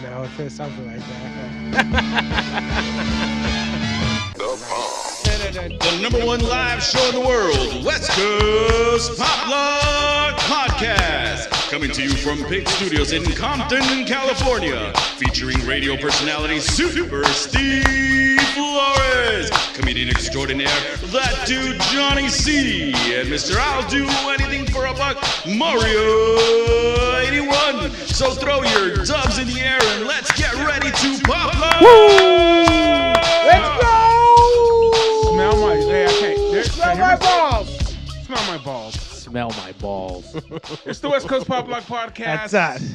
No, it's something like that. The number one live show in the world, West Coast Pop Lock Podcast. Coming to you from Pig Studios in Compton, California. Featuring radio personality Super Steve Flores. Comedian extraordinaire, that dude Johnny C. And Mr. I'll Do Anything for a Buck, Mario 81. So throw your dubs in the air and let's get ready to pop lock. Let's go! Smell my... Hey, I can't... Smell my balls! Smell my balls. Smell my balls. It's the West Coast Pop Lock Podcast. That's us.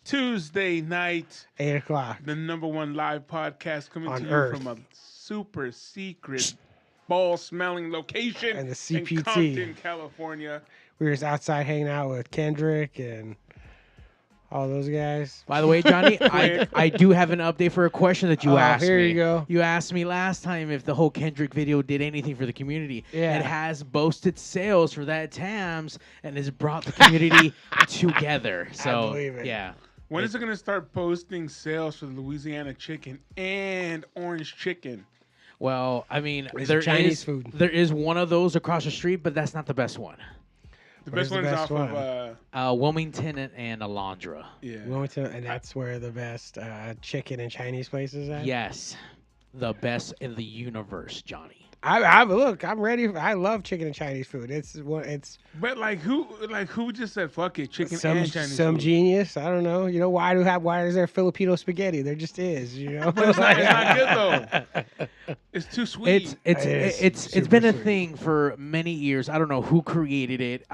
Tuesday night, 8 o'clock. the number one live podcast coming On to Earth. you from a super secret ball-smelling location And the in CPT. Compton, California. We were just outside hanging out with Kendrick and all those guys. By the way, Johnny, I do have an update for a question that you asked here me. you go. You asked me last time if the whole Kendrick video did anything for the community. Yeah. It has boasted sales for that TAMS and has brought the community together. So, believe it. yeah. When is it going to start posting sales for the Louisiana chicken and orange chicken? Well, I mean, It's there Chinese is food. there is one of those across the street, but that's not the best one. The Where's best the one is best off one? of... Wilmington and Alondra. yeah. Wilmington, and that's where the best chicken and Chinese places at. Yes, the best in the universe, Johnny. Look, I'm ready. I love chicken and Chinese food. It's But who just said fuck it, chicken some and Chinese some food? genius. I don't know. You know why is there Filipino spaghetti? There just is. You know. It's not good though. It's too sweet. It's It is it's super been a sweet. thing for many years. I don't know who created it.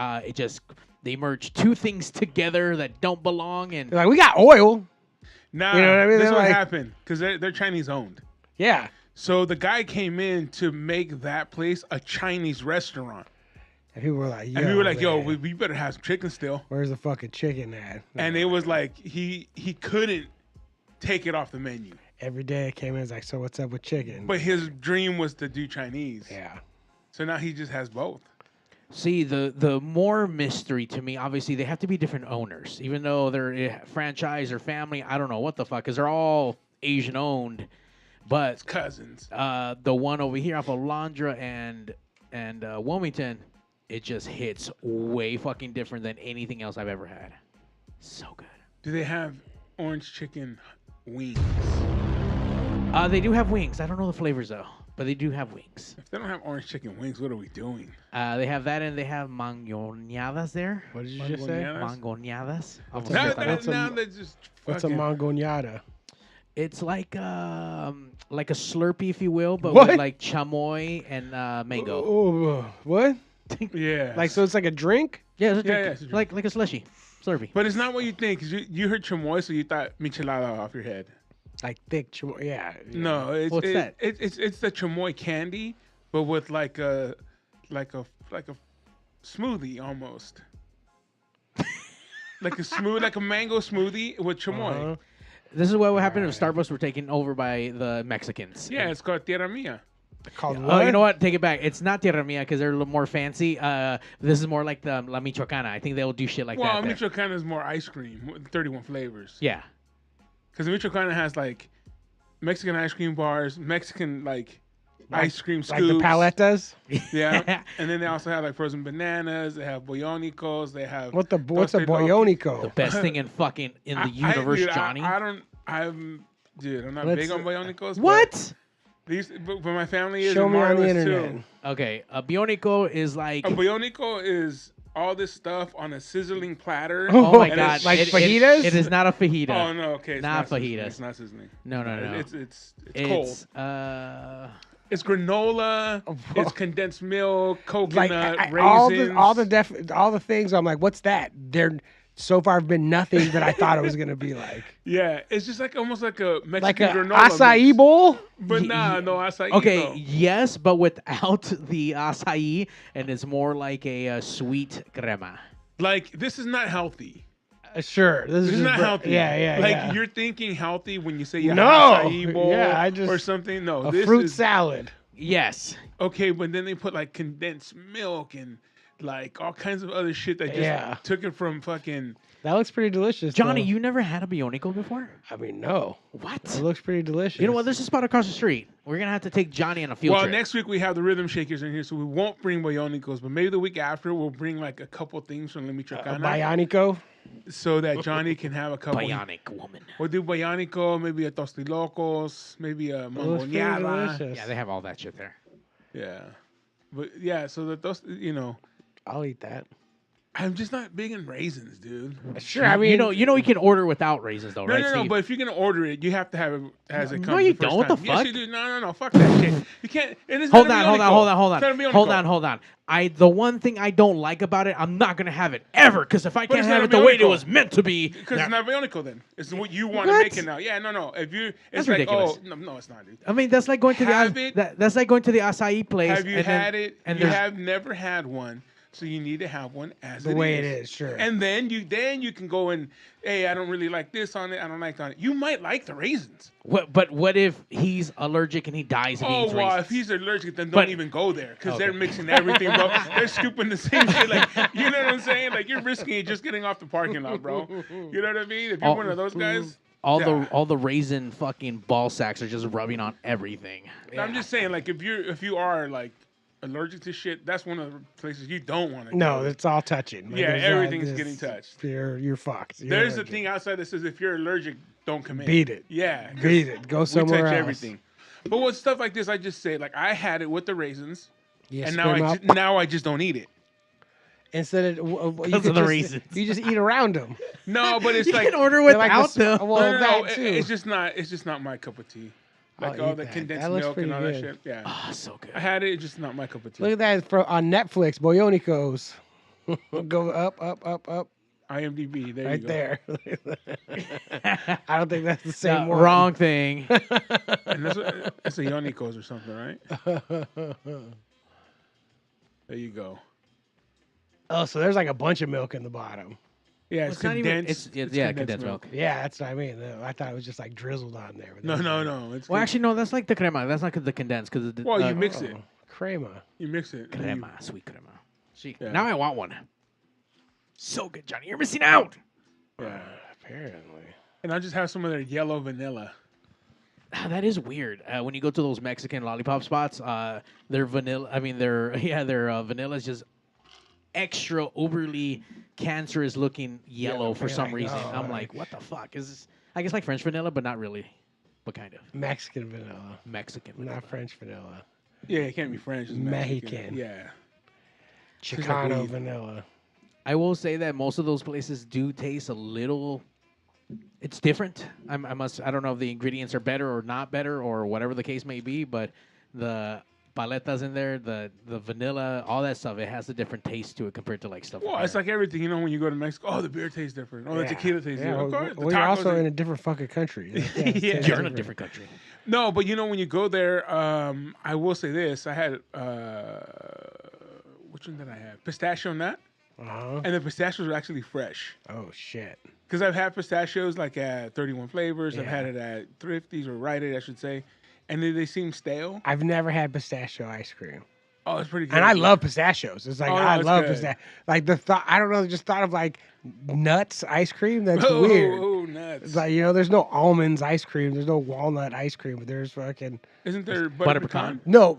They merged two things together that don't belong, and They're like, we got oil. Nah, You know what I mean? this is They're what like- happened because they're Chinese owned. Yeah. So the guy came in to make that place a Chinese restaurant, And people were like, yo, and we were like, "Yo, man, we better have some chicken still." where's the fucking chicken at? And it was like he couldn't take it off the menu, Every day it came in, it's like, so what's up with chicken? but his dream was to do Chinese. Yeah. So now he just has both. see the more mystery to me. Obviously, they have to be different owners, even though they're a franchise or family. I don't know what the fuck, because they're all Asian owned, but Cousins. the one over here off of Alondra and Wilmington, it just hits way fucking different than anything else I've ever had. So good. Do they have orange chicken wings? They do have wings. I don't know the flavors though, but they do have wings. If they don't have orange chicken wings, what are we doing? They have that, and they have mangoñadas there. What did you just say? Mangoñadas? Mangoñadas. What's Now, a- what's a- now they just What's a fucking- mangoñada? It's like a Slurpee, if you will, but What? with like chamoy and mango. Oh, what? Yeah. Like, so it's like a drink? Yeah, it's a Yeah, drink. yeah, it's a drink. like a slushy, Slurpee. But it's not what you think. 'Cause you heard chamoy, so you thought michelada off your head. Like thick, yeah. No, it's What's that? It's the chamoy candy, but with like a smoothie almost. like a mango smoothie with chamoy. Uh-huh. This is what would happen if Starbucks were taken over by the Mexicans. Yeah, it's called tierra mia. Called Oh, what? you know what? Take it back. It's not Tierra Mia because they're a little more fancy. This is more like the La Michoacana. I think they'll do shit like Well, that. there. Michoacana is more ice cream, with 31 flavors. Yeah. Because Michoacana has like Mexican ice cream bars, Mexican like ice cream Like scoops. the paletas? Yeah, and then they also have like frozen bananas. They have boyonicos. They have What's a toasted loco. boyonico? Best thing in fucking in the I- universe, dude, Johnny. I'm not Let's- big on boyonicos. but What? But my family is. Show and me on the Marla's internet. Too. Okay, a bionico is like. A boyonico is all this stuff on a sizzling platter. Oh my and god! it's- Like It- fajitas? it is not a fajita. Oh no, okay, it's Not sizzling. fajitas. It's not sizzling. No, no, no. It's cold. It's It's granola. It's condensed milk, Like coconut, all raisins. all the things. I'm like, what's that? They're so far have been nothing that I thought it was gonna be like. Yeah, it's just like almost like a Mexican Like a granola acai mix. bowl. But Ye- nah, ye- no acai. okay. though. Yes, but without the acai, and it's more like a sweet crema. Like this is not healthy. Sure, this This is just not br- healthy. Yeah, Like yeah. you're thinking healthy when you say you No. have acai bowl Yeah, I just- or something. No, a this fruit is salad. Yes. okay. But then they put like condensed milk and like all kinds of other shit that just Yeah. took it from fucking. That looks pretty delicious. Johnny, though. you never had a Bionico before? I mean, no. What? It looks pretty delicious. You know what? There's a spot across the street. We're gonna have to take Johnny on a field Well, trip. next week we have the rhythm shakers in here, so we won't bring Bionicos, but maybe the week after we'll bring like a couple things from La A Michoacana, Bionico. so that Johnny can have a couple. Bionic woman. We'll do Bionico, maybe a Tostilocos, maybe a It looks pretty Mangoneada. delicious. Yeah, they have all that shit there. Yeah, but yeah, so that those, I'll eat that. I'm just not big in raisins, dude. Sure. I mean, you know, you can order without raisins though, No, right? no, So no. you- But if you're gonna order it, you have to have it as it No, comes. you the first don't. What the time. Yes, fuck? you do. No. Fuck that shit. You can't. It is Hold not on, a hold on, Bionico. hold on, It's not a hold Bionico. on, hold on. The one thing I don't like about it, I'm not gonna have it ever. Because if I But can't it's have not it a the way it Bionico. was meant to be, Because it's nah. not Bionico then. It's what you want to What? make it now. Yeah, no. If you, That's it's like, ridiculous. oh, no, it's not, dude. I mean, that's like going to Have the it. that's like going to the acai place. Have you and had then, it? And You there's- have never had one, so you need to have one as the way it is, sure. And then you can go and, hey, I don't really like this on it. I don't like that on it. You might like the raisins. But what if he's allergic and he dies if he Oh, eats well, raisins? if he's allergic, then But- don't even go there because Okay. they're mixing everything, bro. They're scooping the same shit. Like, you know what I'm saying? Like, you're risking it just getting off the parking lot, bro. You know what I mean? If you're Oh, one of those guys, all yeah. the all the raisin fucking ball sacks are just rubbing on everything. I'm just saying, like, if you are like allergic to shit, that's one of the places you don't want to no, go. it's all touching. Like, Yeah, there's everything's this- getting touched. You're fucked. You're There's a allergic. thing outside that says if you're allergic, don't come in. Beat it. Yeah. 'cause Beat it. Go We somewhere touch else. everything. But with stuff like this, I just say, like, I had it with the raisins, You and spit now 'em out. now I just don't eat it. Instead of Because you of could the just, raisins. you just eat around them. No, but it's You like can order They're like without the them. s- well, no, that too. it's just not my cup of tea. Like I'll all eat the that. condensed That looks milk and pretty all that good. shit. Yeah, Oh, so good. I had it. It's just not my cup of tea. Look at that on Netflix. Boyonicos. Go up, IMDb. There you right go. there. I don't think that's the same No, one. wrong thing. And that's a Yonicos or something, right? There you go. Oh, so there's like a bunch of milk in the bottom. Yeah, Well, it's not even- condensed. yeah, condensed milk. Yeah, that's what I mean. I thought it was just like drizzled on there. but No, there's no, like- no. It's Well, actually, no. That's like the crema. That's not the condensed because Well, you mix it. Oh, crema. You mix it. and you- crema, sweet crema. See, Yeah. now I want one. So good, Johnny. You're missing out. Yeah. Apparently. And I'll just have some of their yellow vanilla. Ah, that is weird. When you go to those Mexican lollipop spots, their vanilla. I mean, their vanilla is just extra overly cancerous looking yellow for some like, reason. oh, I'm like, what the fuck is this? I guess like French vanilla, but not really. What kind of Mexican vanilla, Mexican vanilla? not French vanilla. Yeah, it can't be French. It's Mexican. Yeah. Chicano weed. vanilla. I will say that most of those places do taste a little. It's different. I don't know if the ingredients are better or not better or whatever the case may be, but the paletas in there, the vanilla, all that stuff, it has a different taste to it compared to like stuff. Well, it's like everything, when you go to Mexico, oh, the beer tastes different. Oh, the Yeah. tequila tastes different. Of well, course, the well, you're tacos also are- in a different fucking country. Like, Yeah. it's You're you're in a different country. No, but when you go there, I will say this. I had, which one did I have? Pistachio nut. Uh-huh. And the pistachios are actually fresh. Oh shit. Because I've had pistachios like at 31 Flavors. I've Yeah. had it at Thrifty's or Rite Aid, I should say. And they seem stale. I've never had pistachio ice cream, Oh, it's pretty good. and I love pistachios. It's like Oh, no, I it's love good. pistachio. Like the thought, I don't know. Just thought of like nuts ice cream. That's Oh, weird. oh, nuts. It's like there's no almonds ice cream. There's no walnut ice cream. But there's fucking Isn't there butter butter pecan? pecan? no.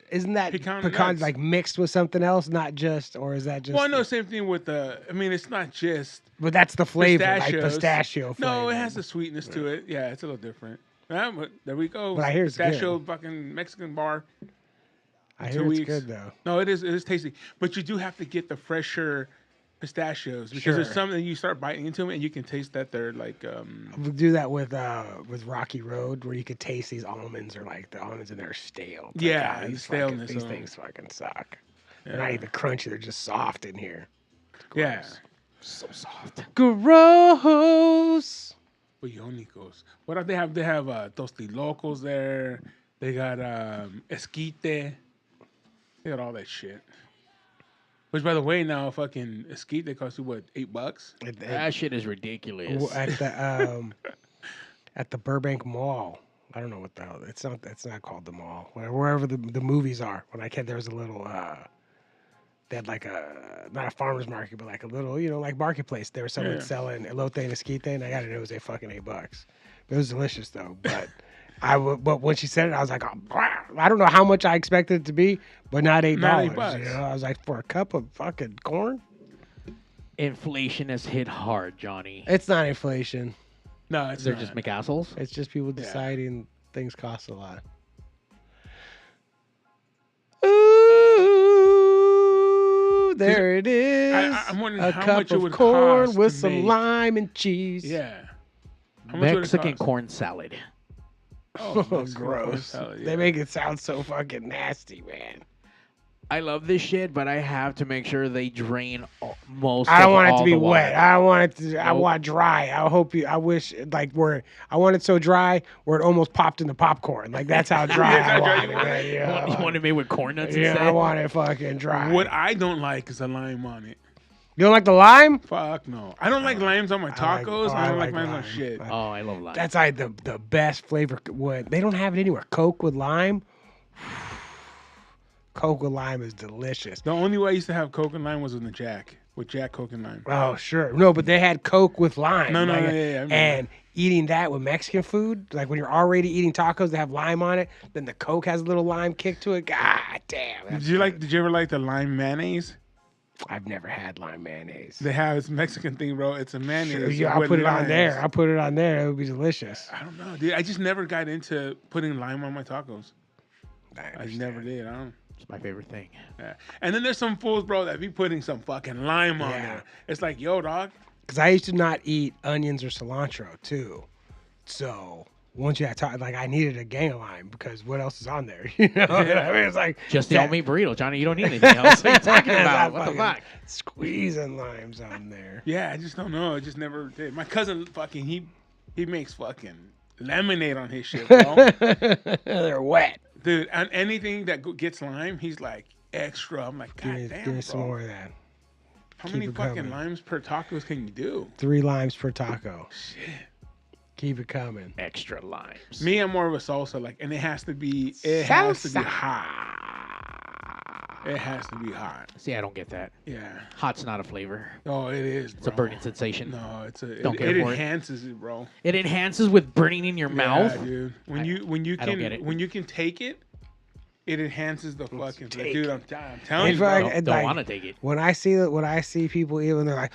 Isn't that Pecan pecan nuts. like mixed with something else? Not just, or is that just? Well, I know same thing with the. I mean, it's not just But that's the flavor, pistachios. like pistachio flavor. No, it has a sweetness to it. Yeah, it's a little different. Yeah, but there we go. But I hear it's good. Pistachio fucking Mexican bar. I 2 hear it's weeks. good though. No, it is tasty. But you do have to get the fresher pistachios because there's Sure. some that you start biting into them and you can taste that they're like. We do that with Rocky Road, where you could taste these almonds, or like the almonds in there are stale. It's like, Yeah, the these staleness These of 'em. things fucking suck. They're not Yeah. even crunchy; they're just soft in here. Yeah. So soft. Gross. Bionicos. What else they have? They have Tostilocos there. They got Esquite. They got all that shit. Which, by the way, now fucking Esquite costs you what, $8? That shit is ridiculous. At the Burbank Mall. I don't know what the hell. It's not. That's not called the mall. Wherever the movies are. When I came, there was a little they had like not a farmer's market, but like a little, like marketplace. There was someone Yeah. selling elote and esquite, and I got it. It was a fucking $8. It was delicious though, but. But when she said it, I was like, oh, wow. I don't know how much I expected it to be, but not $8. Not $8. I was like, for a cup of fucking corn, Inflation has hit hard, Johnny. it's not inflation. No, it's They're not. just McAssholes. It's just people deciding things cost a lot. Ooh, there it is. I'm wondering a how cup much it of would corn cost with to some make- lime and cheese. Yeah. How much would it Mexican cost? corn salad. Oh, Mexican corn gross. salad, They yeah. make it sound so fucking nasty, man. I love this shit, but I have to make sure they drain most. I don't of want it all to be the water. wet. I don't want it to. I Nope. want dry. I wish like where I want it so dry where it almost popped in the popcorn. Like that's how dry That's I how dry want you it. want man. it? Yeah, You want it made with corn nuts yeah, instead? I want it fucking dry. What I don't like is a lime on it. You don't like the lime? Fuck no. I don't like limes on my tacos. I don't like limes on shit. Oh, I love lime. That's like the best flavor. What they don't have it anywhere. Coke with lime. Coke with lime is delicious. The only way I used to have Coke and lime was in the Jack. With Jack, Coke, and lime. Oh sure, no, but they had Coke with lime. No, like, yeah, I remember and eating that with Mexican food, like when you're already eating tacos that have lime on it, then the Coke has a little lime kick to it. God damn. that's good. Did you ever like the lime mayonnaise? I've never had lime mayonnaise. They have it's a Mexican thing, bro. It's a mayonnaise. Sure, yeah, I'll with put it on limes. there. I'll put it on there. It would be delicious. I don't know, dude. I just never got into putting lime on my tacos. I understand. never did. I don't. It's my favorite thing. Yeah. And then there's some fools, bro, that be putting some fucking lime on Yeah. there. It's like, yo, dog. Because I used to not eat onions or cilantro too. So once you had like I needed a gang of lime because what else is on there? You know what I mean? It's like Just the that- all meat burrito, Johnny. You don't need anything else. What are you talking It's about? not What the fucking fuck? Squeezing limes on there. Yeah, I just don't know. I just never did. My cousin fucking he makes fucking lemonade on his shit, bro. They're wet. Dude, and anything that gets lime, he's like extra. I'm like, God Give damn, me some bro. more of that. How keep many it fucking coming. limes per tacos can you do? 3 limes per taco. Shit. Keep it coming. Extra limes. Me, I'm more of a salsa, like, and it has to be hot. It has to be hot. See, I don't get that. Yeah. Hot's not a flavor. Oh, it is. It's a burning sensation. No, it's a. Don't it care for it. enhances it, bro. It enhances with burning in your mouth. Yeah, dude. When you I don't get it. when you can take it, it enhances the fucking. take Dude, I'm telling In you, bro. fact, Don't like, want to take it. when I see people eat and they're like,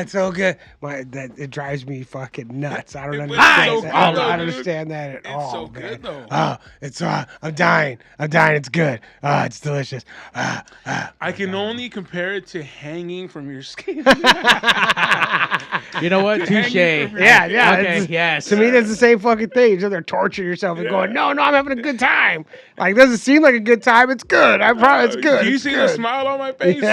it's so good. It drives me fucking nuts. I don't It's understand. so that. good, I don't though, dude. understand that at It's all. so man. good, though. It's I'm dying. It's good. It's delicious. I can only compare it to hanging from your skin. You know what? Hanging Touche. from your Yeah, skin. yeah. Okay, it's- yes. To me, that's the same fucking thing. You're there torturing yourself and going, no, I'm having a good time. Like, doesn't seem like a good time. It's good. I promise it's good. Do you It's see the good. smile on my face?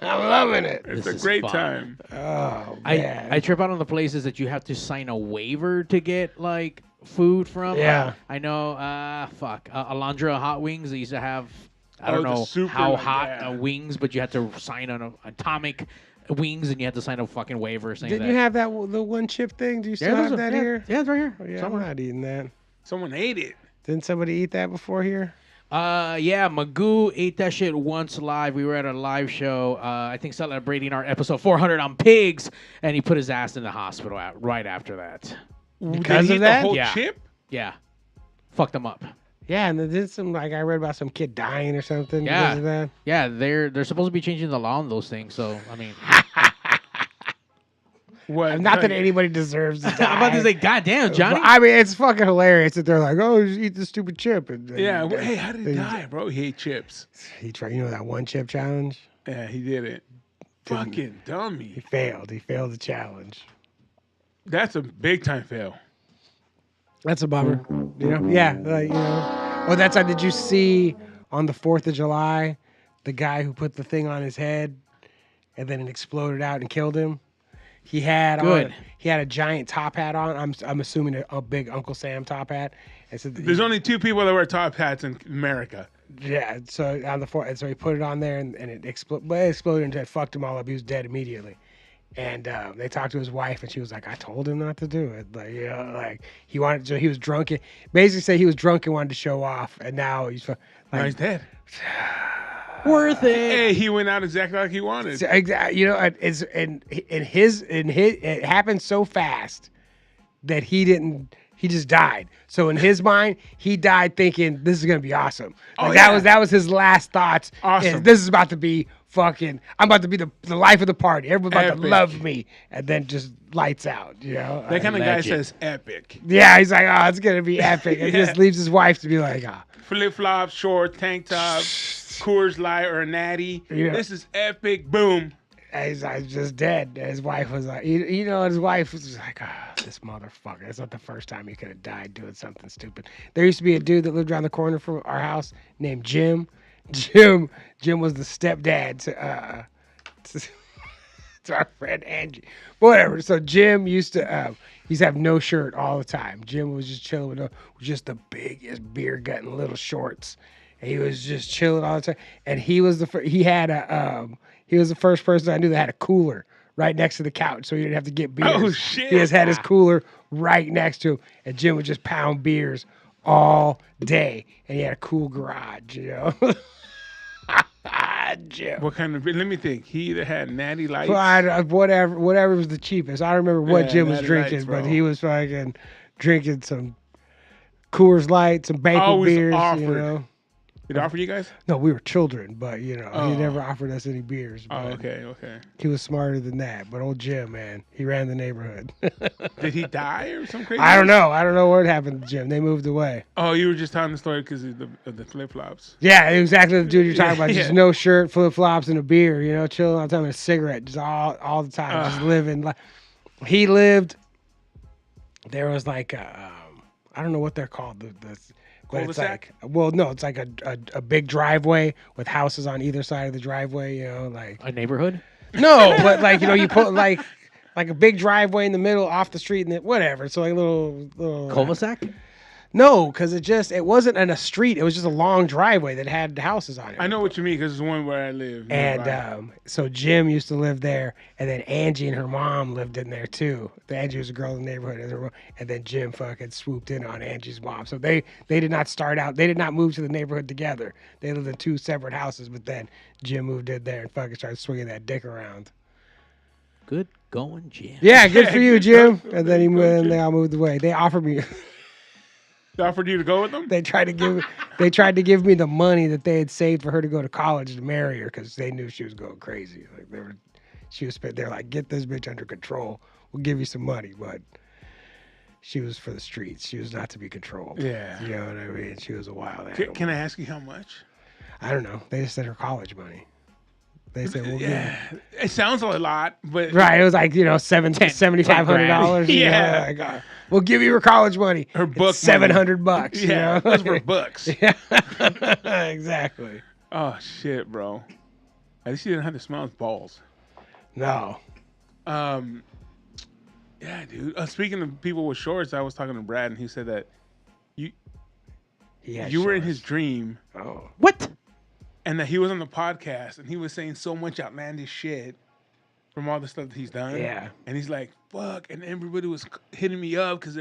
I'm loving it. It's This a is great fun. time. Oh, man. I trip out on the places that you have to sign a waiver to get like food from. Yeah. I know. Alondra Hot Wings. They used to have. I Oh, don't the know super, how like, hot yeah. wings, but you had to sign on atomic wings, and you had to sign a fucking waiver saying Didn't that. you have that the one chip thing? Do you still have that here? Yeah, it's right here. Oh, yeah, I'm somewhere. not eating that. Someone ate it. Didn't somebody eat that before here? Yeah, Magoo ate that shit once live. We were at a live show, I think celebrating our episode 400 on pigs, and he put his ass in the hospital right after that. Because Did he of eat that? the whole Yeah. chip? Yeah. Fucked him up. Yeah, and then did some I read about some kid dying or something Yeah. because of that. Yeah, they're supposed to be changing the law on those things, so I mean What? Not that anybody deserves to die. I'm about to say, God damn, Johnny. But, I mean, it's fucking hilarious that they're like, "Oh, just eat the stupid chip." And Yeah. Hey, how did he and die, bro? He ate chips. He tried, that one chip challenge. Yeah, he did it. Fucking He dummy. failed. He failed the challenge. That's a big time fail. That's a bummer. Yeah. Well, that's how. Did you see on the 4th of July, the guy who put the thing on his head, and then it exploded out and killed him? He had Good. He had a giant top hat on. I'm assuming a big Uncle Sam top hat. And so There's only 2 people that wear top hats in America. yeah. So on the 4th, and so he put it on there, and it exploded. But it exploded and it fucked him all up. He was dead immediately. And they talked to his wife, and she was like, "I told him not to do it. Like he wanted. So he was drunk. Basically, said he was drunk and wanted to show off, and now he's Now he's dead. Worth it. Hey, he went out exactly like he wanted. So, you know, it's in his it happened so fast that he just died. So in his mind, he died thinking this is gonna be awesome. Like that was his last thoughts. Awesome. Is, this is about to be fucking. I'm about to be the life of the party. Everybody's about to Epic. love me, and then just lights out. You know. That kind of guy Legend. says epic. Yeah, he's like, oh, it's gonna be epic, and Yeah. just leaves his wife to be like, ah. Flip flops, short, tank top, Coors Light or a natty. Yeah. This is epic. Boom. He's like, just dead. And his wife was like, you know, his wife was just like, this motherfucker. It's not the first time he could have died doing something stupid. There used to be a dude that lived around the corner from our house named Jim. Jim was the stepdad to our friend Angie. Whatever. So Jim used to have no shirt all the time. Jim was just chilling with just the biggest beer gut and little shorts. And he was just chilling all the time. And he was the he was the first person I knew that had a cooler right next to the couch, so he didn't have to get beers. Oh, shit. He just had his cooler right next to him, and Jim would just pound beers all day. And he had a cool garage, you know. Jim. What kind of? Let me think. He either had natty lights. Whatever was the cheapest. I don't remember what Yeah, Jim was Natty drinking, Lights, but bro. he was fucking drinking some Coors Light, some banquet Always beers. You offered. know, Did he offer you guys? no, we were children, but you know, Oh. he never offered us any beers. Oh, But okay. he was smarter than that. But old Jim, man, he ran the neighborhood. Did he die or some crazy? I don't know what happened to Jim. They moved away. Oh, you were just telling the story because of the flip flops. Yeah, exactly the dude you're talking about. Just Yeah. no shirt, flip flops, and a beer. You know, chilling all the time, and a cigarette, just all the time, just living. Like he lived. There was like I don't know what they're called. But it's Cul-de-sac? like, well, no, it's like a big driveway with houses on either side of the driveway. You know, like A neighborhood? no, but like you know, you put like a big driveway in the middle, off the street, and then whatever. So like little Cul-de-sac? No, because it wasn't in a street. It was just a long driveway that had houses on it. I know what you mean because it's the one where I live. And nearby. so Jim used to live there, and then Angie and her mom lived in there too. Angie was a girl in the neighborhood, and then Jim fucking swooped in on Angie's mom. So they did not start out. They did not move to the neighborhood together. They lived in two separate houses. But then Jim moved in there and fucking started swinging that dick around. Good going, Jim. Yeah, good for you, Good Jim. go- And then he good go, moved, and Jim. they all moved away. They offered me. They offered you to go with them? They tried to give me the money that they had saved for her to go to college to marry her because they knew she was going crazy. Like they're like, get this bitch under control. We'll give you some money, but she was for the streets. She was not to be controlled. Yeah. You know what I mean? She was a wild Can, animal. can I ask you how much? I don't know. They just said her college money. They said, we'll give Yeah, it sounds a lot, but you. Right. It was like, you know, $7,500. Yeah. Like, we'll give you her college money. Her book It's money. $700. yeah, You know? those were books. Yeah. Exactly. Oh shit, bro. At least you didn't have to smell his balls. No. Yeah, dude. Speaking of people with shorts, I was talking to Brad, and he said that He had you were in shorts. his dream, Oh. What? and that he was on the podcast, and he was saying so much outlandish shit from all the stuff that he's done. Yeah. And he's like, "Fuck!" And everybody was hitting me up because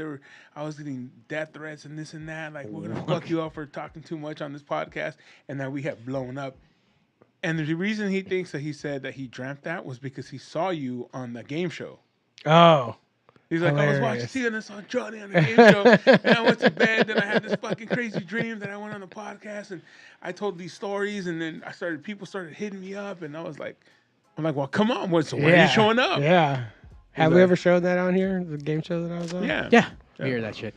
I was getting death threats and this and that. Like, we're gonna fuck you up for talking too much on this podcast, and that we have blown up. And the reason he thinks that he said that he dreamt that was because he saw you on the game show. Oh. He's like, I was watching Hilarious. seeing this on Johnny on the game show, and I went to bed. Then I had this fucking crazy dream that I went on the podcast, and I told these stories, and then people started hitting me up, and I'm like, well, come on, so when are you showing up? Yeah. Have we like- ever showed that on here? The game show that I was on? Yeah. Yeah. I hear that shit.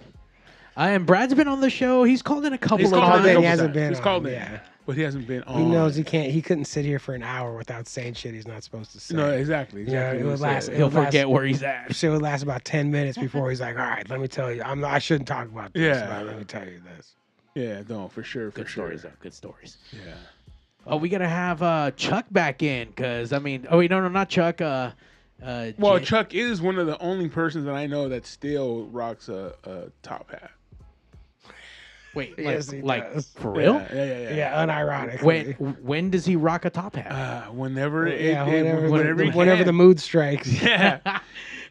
And Brad's been on the show. He's called in a couple He's of called times. in. He couple hasn't times. been He's on, called in. yeah. But he hasn't been on. He knows he couldn't sit here for an hour without saying shit he's not supposed to say. No, exactly. Yeah, exactly it what would he last- said. it He'll would last- forget where he's at. Shit would last about 10 minutes before he's like, all right, let me tell you. I shouldn't talk about this, Yeah. but let me tell you this. Yeah, no, for sure. Good stories, though. Good stories. Yeah. Oh, we gotta have Chuck back in, cause I mean, oh wait, no, not Chuck. Well, Jan- Chuck is one of the only persons that I know that still rocks a top hat. wait, Yes, he like does. for real? Yeah. Yeah, unironically. When does he rock a top hat? Whenever Whenever the mood strikes. yeah.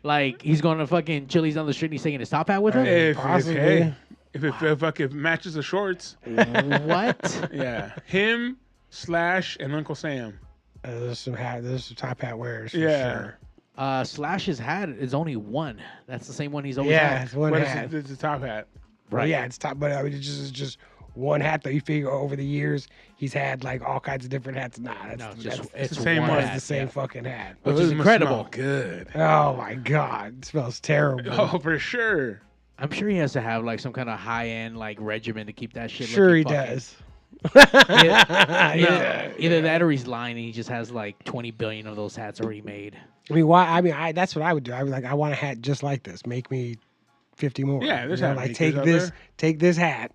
Like he's going to fucking Chili's down the street and he's taking his top hat with him? Possibly. If it matches the shorts, What? yeah. Him, Slash and Uncle Sam. There's some top hat wearers for Yeah. sure. Slash's hat is only one. That's the same one he's always Yeah, had. it's one What hat. is it? It's a top hat. Well, yeah, it's top, but I mean, it's just one hat. Though you figure over the years he's had like all kinds of different hats. Nah, It's the same one one. It's hat, the same yeah. fucking hat. Which Oh, is this must incredible. smell good. Oh my god, it smells terrible. Oh, for sure. I'm sure he has to have like some kind of high end like regimen to keep that shit. Sure he looking fucking- does. Either that or he's lying and he just has like 20 billion of those hats already made. I mean, why? I mean, that's what I would do. I would like, I want a hat just like this. Make me 50 more. Yeah, there's You know, hat like makers out there. take this hat.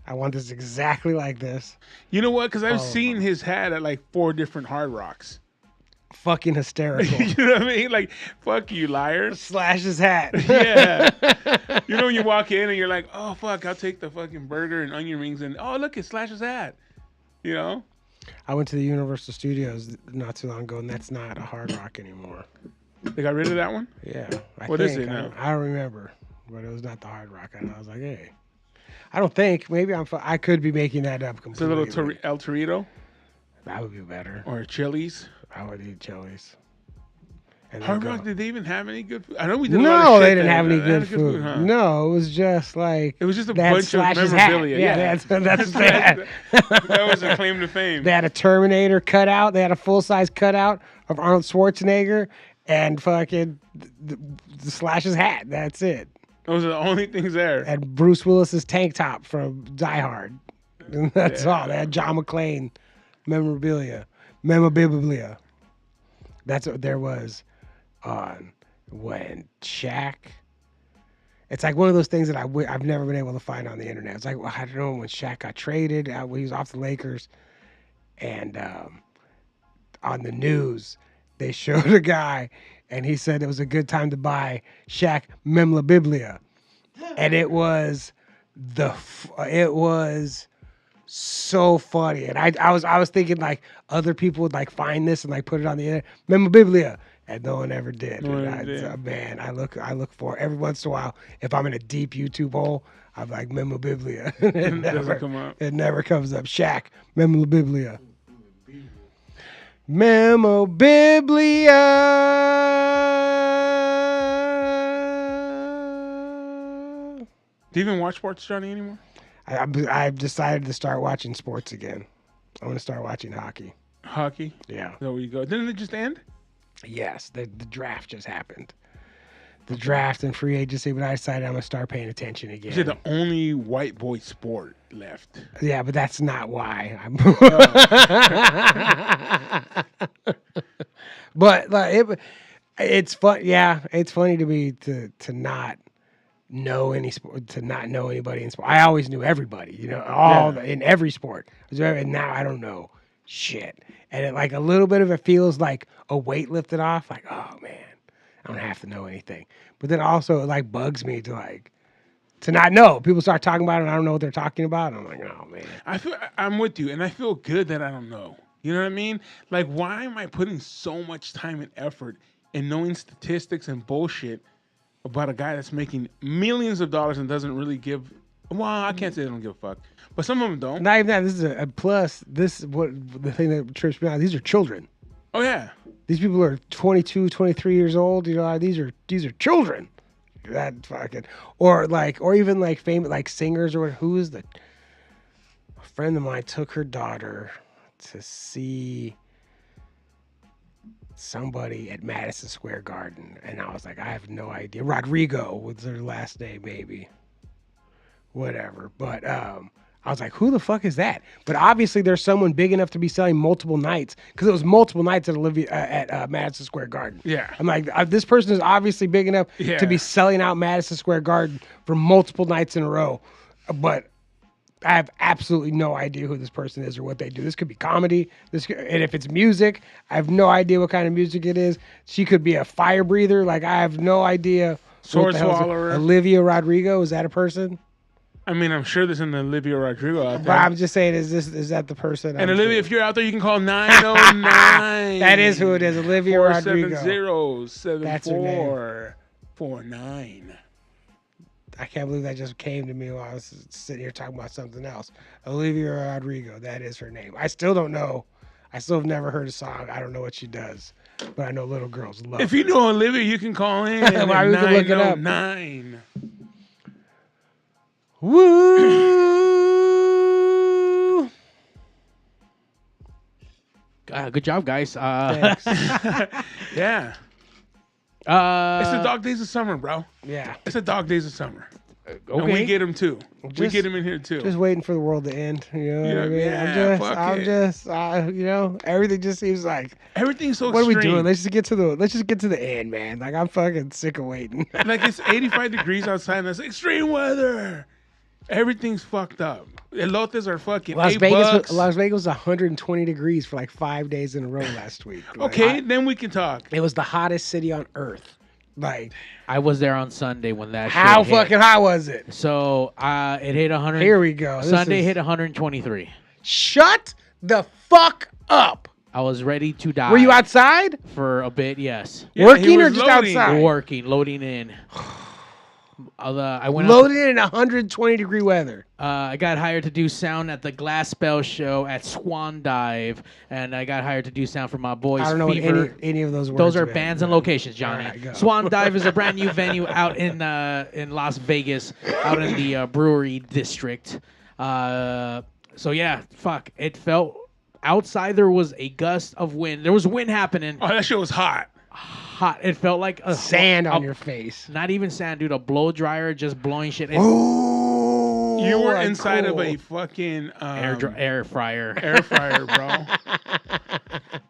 I want this exactly like this. You know what? Because I've Oh, seen my. his hat at like 4 different Hard Rocks. Fucking hysterical. You know what I mean? Like, fuck you, liar. Slash his hat. Yeah. You know when you walk in and you're like, oh, fuck, I'll take the fucking burger and onion rings and, oh, look, it's Slash's hat. You know? I went to the Universal Studios not too long ago, and that's not a Hard Rock anymore. They got rid of that one? Yeah. What is it now? I don't remember, but it was not the Hard Rock. And I was like, hey. I don't think. Maybe I could be making that up It's a completely. little El Torito That would be better. or Chili's. I would eat Chili's. And then Hard go. Rock, did they even have any good food? I know we did a lot of No, shit they didn't there. have any They had good food. huh? No, it was just like It was just a they had bunch of Slash's memorabilia. Hat. Yeah, that's what they had. That was a claim to fame. They had a Terminator cutout. They had a full size cutout of Arnold Schwarzenegger and fucking the Slash's hat. That's it. Those are the only things there. And Bruce Willis's tank top from Die Hard. And that's all. They had John McClane memorabilia. That's what there was on when Shaq. It's like one of those things that I've never been able to find on the internet. It's like, well, I don't know, when Shaq got traded, when he was off the Lakers, and on the news, they showed a guy, and he said it was a good time to buy Shaq memorabilia. And it was so funny, and I was thinking like other people would like find this and like put it on the internet, memorabilia, and no one ever did. No one And ever did. Man, I look for every once in a while, if I'm in a deep YouTube hole, I'm like memorabilia. It doesn't come up. It never comes up. Shaq memorabilia. Memorabilia. Do you even watch sports, Johnny, anymore? I've decided to start watching sports again. I'm gonna start watching hockey. Hockey. Yeah. There we go. Didn't it just end? Yes, the draft just happened. The draft and free agency, but I decided I'm gonna start paying attention You again. said the only white boy sport left. Yeah, but that's not why. But like it's fun. Yeah, it's funny to me to not know any sport, to not know anybody in sport. I always knew everybody, you know, in every sport. And now I don't know shit. And it, like a little bit of it feels like a weight lifted off. Like, oh man, I don't have to know anything. But then also it like bugs me to not know. People start talking about it and I don't know what they're talking about. And I'm like, oh man. I'm with you, and I feel good that I don't know. You know what I mean? Like, why am I putting so much time and effort in knowing statistics and bullshit about a guy that's making millions of dollars and doesn't really give? Well, I can't say they don't give a fuck, but some of them don't. Not even that. This is a plus. This is what the thing that trips me out. These are children. Oh yeah, These people are 22, 23 years old. You know, these are children. That fucking or even like famous like singers or what? Who is a friend of mine took her daughter to see somebody at Madison Square Garden, and I was like, I have no idea. Rodrigo was their last name, maybe. Whatever, but I was like, who the fuck is that? But obviously, there's someone big enough to be selling multiple nights because it was multiple nights at Madison Square Garden. Yeah. I'm like, this person is obviously big enough to be Yeah. selling out Madison Square Garden for multiple nights in a row. But I have absolutely no idea who this person is or what they do. This could be comedy. And if it's music, I have no idea what kind of music it is. She could be a fire breather. Like, I have no idea. Sword what the hell is it. swallower. Olivia Rodrigo, is that a person? I mean, I'm sure there's an Olivia Rodrigo out But there. I'm just saying, is that the person? And I'm Olivia, saying? if you're out there, you can call 909. That is who it is, Olivia Rodrigo. 470-7449. I can't believe that just came to me while I was sitting here talking about something else. Olivia Rodrigo, that is her name. I still don't know. I still have never heard a song. I don't know what she does, but I know little girls love If her. you know Olivia, you can call in at Why, we can look it up. 909. Woo! Good job, guys. Thanks. Yeah. It's the Uh, dog days of summer, bro. Yeah. It's the dog days of summer. And okay. we get them too. We Just- get them in here too. Just waiting for the world to end. You know what I mean? Yeah, fuck I'm it. just, you know, everything just seems like, Everything's so what are we extreme. doing? Let's just get to the end, man. Like, I'm fucking sick of waiting. Like it's 85 degrees outside and it's extreme weather. Everything's fucked up. Elotes are fucking Las $8. Vegas was 120 degrees for like 5 days in a row last week. Like, Okay, then we can talk. it was the hottest city on earth. Like, I was there on Sunday when that. how shit hit. fucking hot was it? So it hit 100. Here we go. This Sunday is- hit 123. Shut the fuck up. I was ready to die. Were you outside? for a bit? Yes. Yeah, he Working or was just loading. outside? Working, loading in. I went. Loaded in 120 degree weather. I got hired to do sound at the Glass Spell show at Swan Dive, and I got hired to do sound for my boys. I don't know what Fever. any of those words Those are meant, bands and but- locations, Johnny. All right, go. Swan Dive is a brand new venue out in Las Vegas, out in the brewery district. So yeah, fuck. It felt outside. There was a gust of wind. There was wind happening. Oh, that shit was hot. Hot. It felt like a Sand on a- your face. Not even sand, dude. A blow dryer just blowing shit. Oh, You were like inside of a cool. fucking Air fryer. air fryer, bro.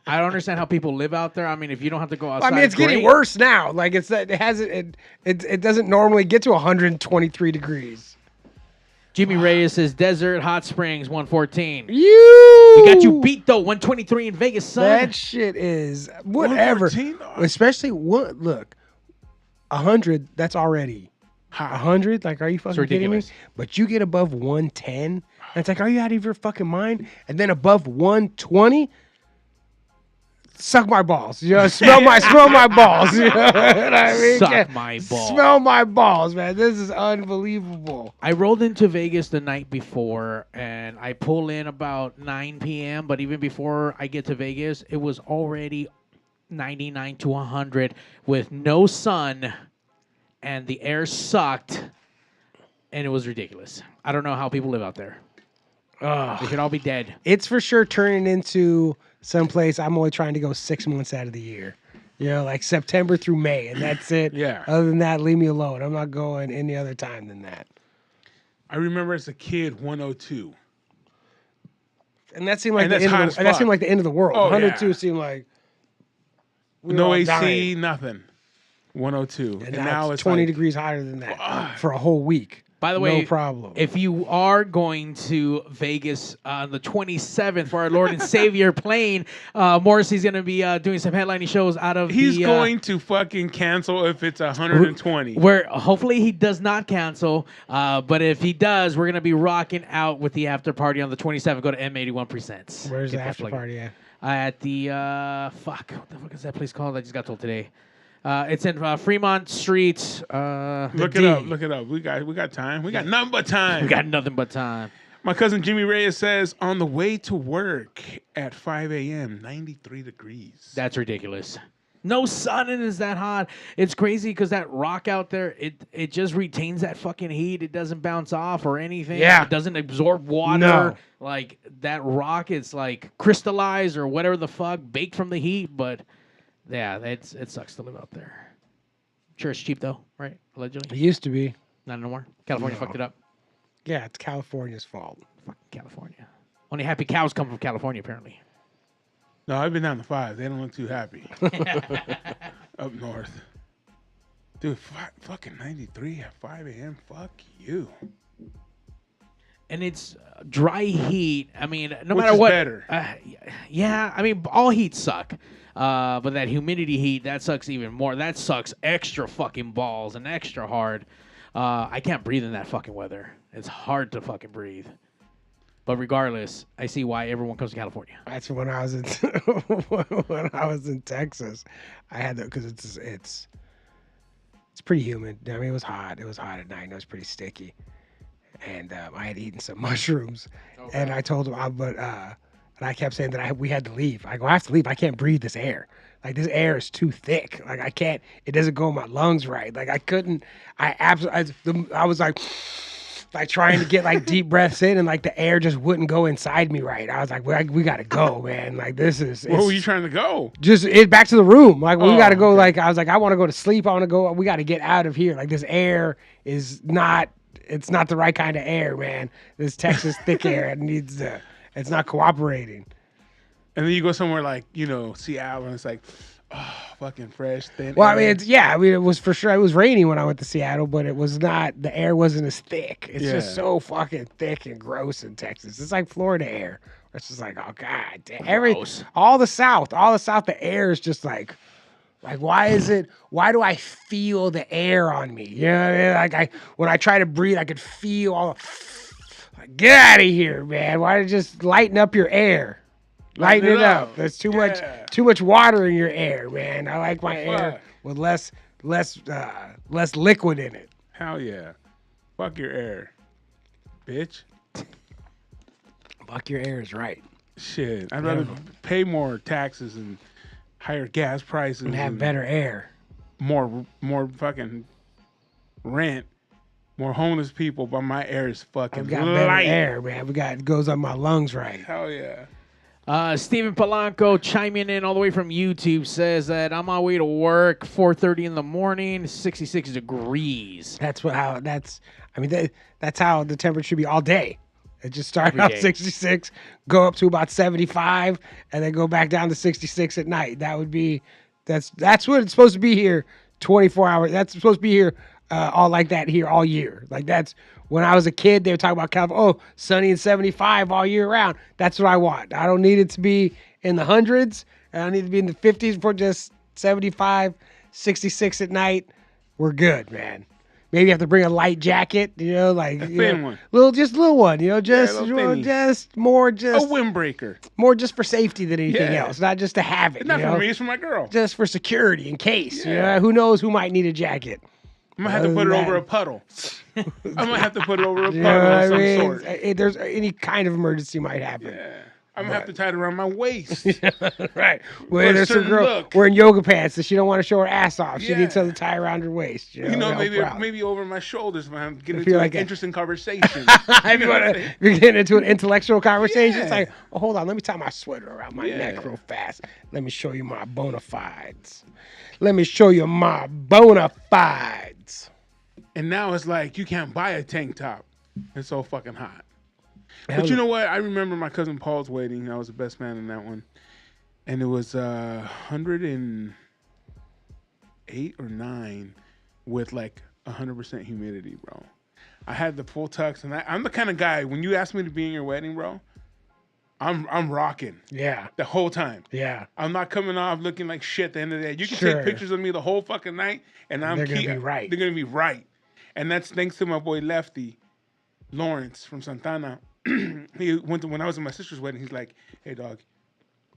I don't understand how people live out there. I mean, if you don't have to go outside, I mean, it's getting great. worse now. Like it doesn't normally get to 123 degrees. Jimmy Reyes says Desert Hot Springs 114. You We got you beat though. 123 in Vegas, son. That shit is whatever. 114? Especially what? Look, 100. That's already 100. Like, are you fucking kidding me? ridiculous. But you get above 110, and it's like, are you out of your fucking mind? And then above 120. Suck my balls, you know. Smell my balls, you know what I mean? Suck my balls. Smell my balls, man. This is unbelievable. I rolled into Vegas the night before, and I pull in about 9 p.m. But even before I get to Vegas, it was already 99 to 100 with no sun, and the air sucked, and it was ridiculous. I don't know how people live out there. They should all be dead. It's for sure turning into someplace I'm only trying to go 6 months out of the year. You know, like September through May, and that's it. Yeah. Other than that, leave me alone. I'm not going any other time than that. I remember as a kid, 102. And that seemed like And the that's end hot of as the, and that fuck. seemed like the end of the world. Oh, 102 yeah. seemed like we were No all AC, dying. nothing. 102. And now it's 20 degrees hotter than that for a whole week. By the way, no problem. If you are going to Vegas on the 27th for our Lord and Savior playing, Morrissey's going to be doing some headlining shows out of He's the... going to fucking cancel if it's 120. Where hopefully he does not cancel, but if he does, we're going to be rocking out with the after party on the 27th. Go to M81 Presents. Where's Get the that after plug. party at? At the, what the fuck is that place called? I just got told today. It's in Fremont Street. Look it D. up. Look it up. We got time. We got nothing but time. We got nothing but time. My cousin Jimmy Reyes says, on the way to work at 5 a.m., 93 degrees. That's ridiculous. No sun and it's that hot. It's crazy because that rock out there, it just retains that fucking heat. It doesn't bounce off or anything. Yeah. It doesn't absorb water. No. Like that rock is like crystallized or whatever the fuck, baked from the heat. But yeah, it sucks to live out there. Sure, it's cheap though, right? It Allegedly. used to be. Not anymore. California No. fucked it up. Yeah, it's California's fault. Fucking California. Only happy cows come from California, apparently. No, I've been down to 5. They don't look too happy. Up north. Dude, fucking 93 at 5 a.m. Fuck you. And it's dry heat. I mean, no Which matter is what. better? Yeah, I mean, all heat suck. But that humidity heat, that sucks even more. That sucks extra fucking balls and extra hard. I can't breathe in that fucking weather. It's hard to fucking breathe. But regardless, I see why everyone comes to California. That's when I was in when I was in Texas. I had to because it's It's pretty humid. I mean, it was hot. It was hot at night. And it was pretty sticky. And I had eaten some mushrooms, and I told him, and I kept saying that we had to leave. I go, I have to leave. I can't breathe this air. Like this air is too thick. Like I can't. It doesn't go in my lungs right. Like I couldn't. I was like trying to get like deep breaths in, and like the air just wouldn't go inside me right. I was like, we gotta go, man. Like this is. Where were you trying to go? Just back to the room. Like we gotta go. Okay. Like I was like, I want to go to sleep. I want to go. We got to get out of here. Like this air is not. It's not the right kind of air, man. This Texas thick air. It needs to. It's not cooperating. And then you go somewhere like, Seattle, and it's like, oh, fucking fresh, thin. Well, I air. mean, it was for sure. It was raining when I went to Seattle, but it was not. The air wasn't as thick. It's just Yeah. so fucking thick and gross in Texas. It's like Florida air. It's just like, oh god, damn. Gross. All the south, the air is just like why do I feel the air on me? You know what I mean? Like when I try to breathe, I could feel all like, get out of here, man. Why don't you just lighten up your air? Lighten it up. There's too much water in your air, man. I like my air Fuck. with less liquid in it. Hell yeah. Fuck your air, bitch. Fuck your air is right. Shit. I'd rather pay more taxes and higher gas prices And have better air. more fucking rent, more homeless people, but my air is fucking I've got better light. air, man. It goes on my lungs right. Hell yeah. Steven Polanco chiming in all the way from YouTube says that I'm on my way to work, 4:30 in the morning, 66 degrees. That's how the temperature should be all day. It just started Every out day. 66, go up to about 75, and then go back down to 66 at night. That's what it's supposed to be here 24 hours. That's supposed to be here all like that here all year. Like that's when I was a kid, they would talk about California, oh, sunny and 75 all year round. That's what I want. I don't need it to be in the hundreds. I don't need to be in the 50s for just 75, 66 at night. We're good, man. Maybe you have to bring a light jacket, like a thin one. little one, just little thinny. just more A just windbreaker. more just for safety than anything Yeah. else, not just to have it. Not for me, it's for my girl. Just for security in case. Yeah. Who knows who might need a jacket? I'm gonna have to Other put it than over that- a puddle. I'm gonna have to put it over a puddle You know what I of some mean? sort. If there's any kind of emergency might happen. Yeah. I'm gonna have to tie it around my waist. Right. For Where a there's some certain girl look. wearing yoga pants that she don't want to show her ass off. She needs Yeah. something to tie around her waist. No maybe problem. maybe over my shoulders when I'm getting If you're into like an a- interesting conversation. If you're getting into an intellectual conversation, it's Yeah. like, oh, hold on, let me tie my sweater around my Yeah. neck real fast. Let me show you my bona fides. Let me show you my bona fides. And now it's like you can't buy a tank top. It's so fucking hot. Hell But you know what? I remember my cousin Paul's wedding. I was the best man in that one. And it was 108 or 9 with like 100% humidity, bro. I had the full tux, and I'm the kind of guy, when you ask me to be in your wedding, bro, I'm rocking Yeah. the whole time. Yeah. I'm not coming off looking like shit at the end of the day. You can Sure. take pictures of me the whole fucking night, and They're gonna be right. They're gonna be right, and that's thanks to my boy Lefty, Lawrence from Santana. He went to when I was in my sister's wedding. He's like, "Hey, dog,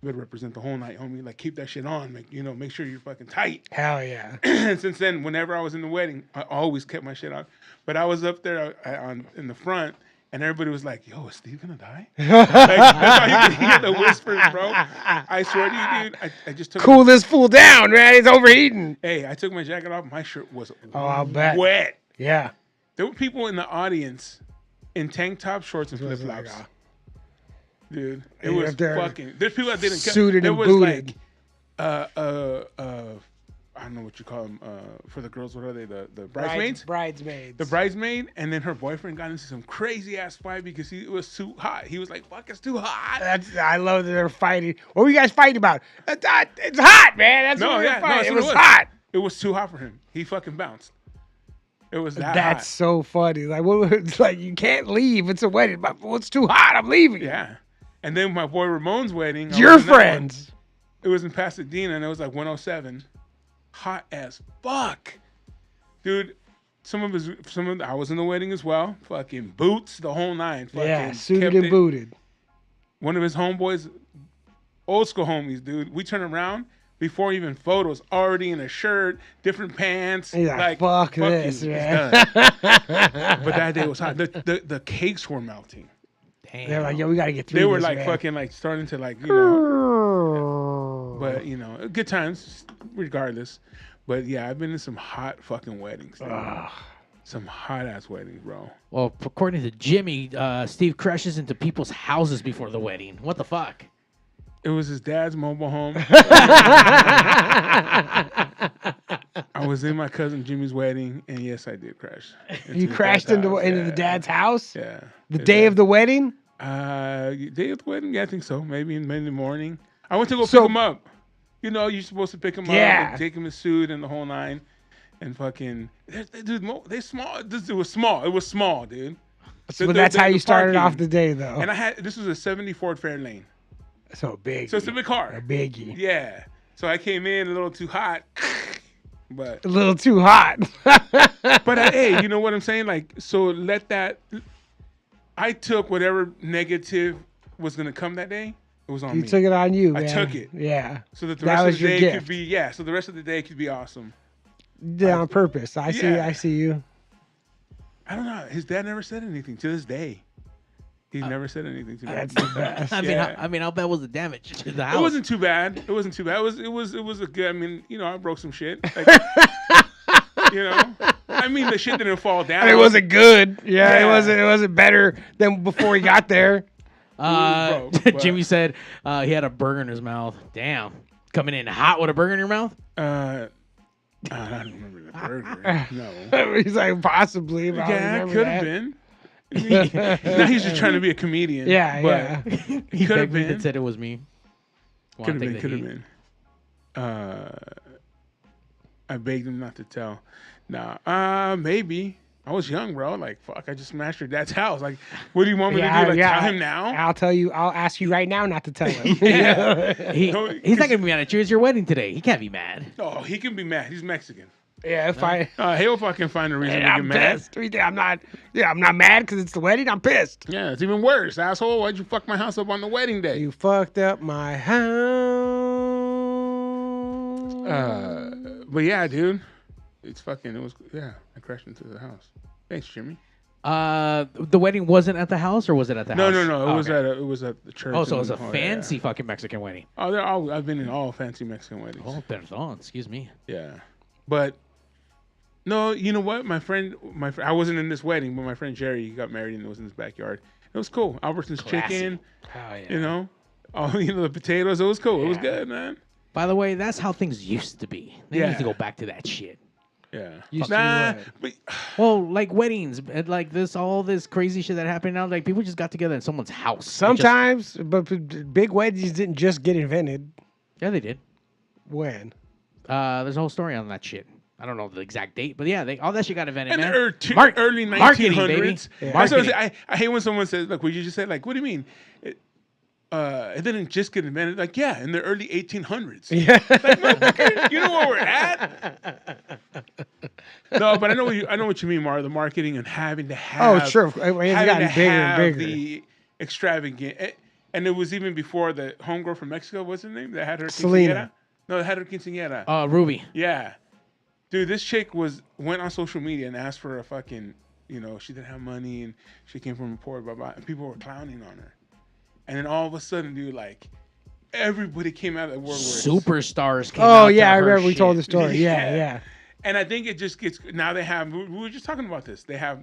you better represent the whole night, homie. Like, keep that shit on. Make sure you're fucking tight." Hell yeah. And since then, whenever I was in the wedding, I always kept my shit on. But I was up there in the front, and everybody was like, "Yo, is Steve gonna die?" Like, that's how you could hear the whispers, bro. I swear to you, dude. I just took. Cool this fool down, man. He's overheating. Hey, I took my jacket off. My shirt was I'll bet. wet. Yeah. There were people in the audience in tank top, shorts, and flip flops. like, Dude, it And was if they're fucking. There's people that didn't. suited there and was booted. like, I don't know what you call them for the girls. What are they? The bridesmaids. Bridesmaids. The bridesmaid, and then her boyfriend got into some crazy ass fight because it was too hot. He was like, "Fuck, it's too hot." I love that they're fighting. What were you guys fighting about? It's hot, man. That's what we're fighting. that's It what was hot. It was too hot for him. He fucking bounced. It was that That's hot. so funny. Like, it's like you can't leave. It's a wedding. But it's too hot. I'm leaving. Yeah. And then my boy Ramon's wedding. I Your was in that one. friends. It was in Pasadena, and it was like 107. Hot as fuck, dude. I was in the wedding as well. Fucking boots, the whole nine. Fucking Yeah, suited kept and it. booted. One of his homeboys, old school homies, dude. We turn around, before even photos, already in a shirt, different pants. He's like, fuck this, you, man. it's done. But that day was hot. The cakes were melting. Damn. They're like, yo, we gotta get through They were this, like man. fucking like starting to like, you know. But you know, good times regardless. But yeah, I've been in some hot fucking weddings. Dude. Some hot ass weddings, bro. Well, according to Jimmy, Steve crashes into people's houses before the wedding. What the fuck? It was his dad's mobile home. I was in my cousin Jimmy's wedding, and yes, I did crash. You crashed into the dad's house Yeah. the day of the wedding. Day of the wedding? Yeah, I think so. Maybe in the morning. I went to go So- pick him up. You know, you're supposed to pick him Yeah. up, and take him his suit and the whole nine, and fucking, dude, they small. It was small. It was small, dude. So that's how you started parking. off the day, though. And this was a '70 Ford Fairlane, So big. so it's a big car. A biggie. Yeah. So I came in a little too hot, but A little too hot. hey, you know what I'm saying? Like, so let that. I took whatever negative was gonna come that day. It was on You me. took it on you, I man. took it. Yeah. So that the That rest was of the your day gift. could be So the rest of the day could be awesome. Did it on purpose. I see. Yeah. I see you. I don't know. His dad never said anything to this day. He never said anything to me. That's the best. I mean, Yeah. how bad was the damage to the house? It wasn't too bad. It wasn't too bad. It was a good. I mean, you know, I broke some shit. Like, you know, I mean, the shit didn't fall down. It wasn't good. Yeah, Yeah. It wasn't better than before he got there. broke, but- Jimmy said he had a burger in his mouth. Damn. Coming in hot with a burger in your mouth? I don't remember the burger. No. He's like, possibly. But I Yeah, remember could have that. been. Now he's just trying to be a comedian. Yeah, but yeah. He could have begged me been. and said it was me. Could have Wanna been. take Could the have heat. been. I begged him not to tell. Nah. Maybe. I was young, bro. Like, fuck. I just smashed your dad's house. Like, what do you want me to do? Like, tell him now? I'll tell you. I'll ask you right now not to tell him. Yeah. He's No, not going to be mad at you. It's your wedding today. He can't be mad. Oh, he can be mad. He's Mexican. Yeah, if I. He'll fucking find a reason to get I'm mad. pissed. What do you think? I'm not. Yeah, I'm not mad because it's the wedding. I'm pissed. Yeah, it's even worse, asshole. Why'd you fuck my house up on the wedding day? You fucked up my house. But yeah, dude, it's fucking. It was I crashed into the house. Thanks, Jimmy. The wedding wasn't at the house, or was it at the No, house? no, no. Oh, It okay. was at the church. Oh, so it was a yeah. fancy fucking Mexican wedding. Oh, I've been in all fancy Mexican weddings. Oh, perdón. Excuse me. Yeah, but no, you know what? My friend, I wasn't in this wedding, but my friend Jerry, he got married and it was in his backyard. It was cool. Albertson's Classy. chicken, Oh yeah. you know, the potatoes. It was cool. It was Yeah. good, man. By the way, that's how things used to be. They need Yeah. to go back to that shit. Yeah. Used to be but Well, like weddings, and like all this crazy shit that happened now. Like people just got together in someone's house. They just- Sometimes, but big weddings didn't just get invented. yeah, they did. When? There's a whole story on that shit. I don't know the exact date, but yeah, all that shit got invented, in the man. early marketing, baby. 1900s. Yeah. That's what I'm Marketing. saying. I hate when someone says, like, what you just said, like, what do you mean? It didn't just get invented. Like, yeah, in the early 1800s. Yeah. Motherfucker, you know where we're at? No, but I know what you mean, Mario. The marketing and having to have. Oh, sure. It's having gotten to bigger have and bigger. the extravagant. And it was even before the homegirl from Mexico. What's her name? That had her Selena. quinceañera? No, that had her quinceañera. Ruby. Yeah. Dude, this chick went on social media and asked for a fucking, she didn't have money and she came from a poor, blah, blah, and people were clowning on her. And then all of a sudden, dude, like, everybody came out of the woodwork. Superstars came Oh out yeah, to I her remember we shit. told the story. Yeah. Yeah. And I think it just gets, now they have, we were just talking about this. They have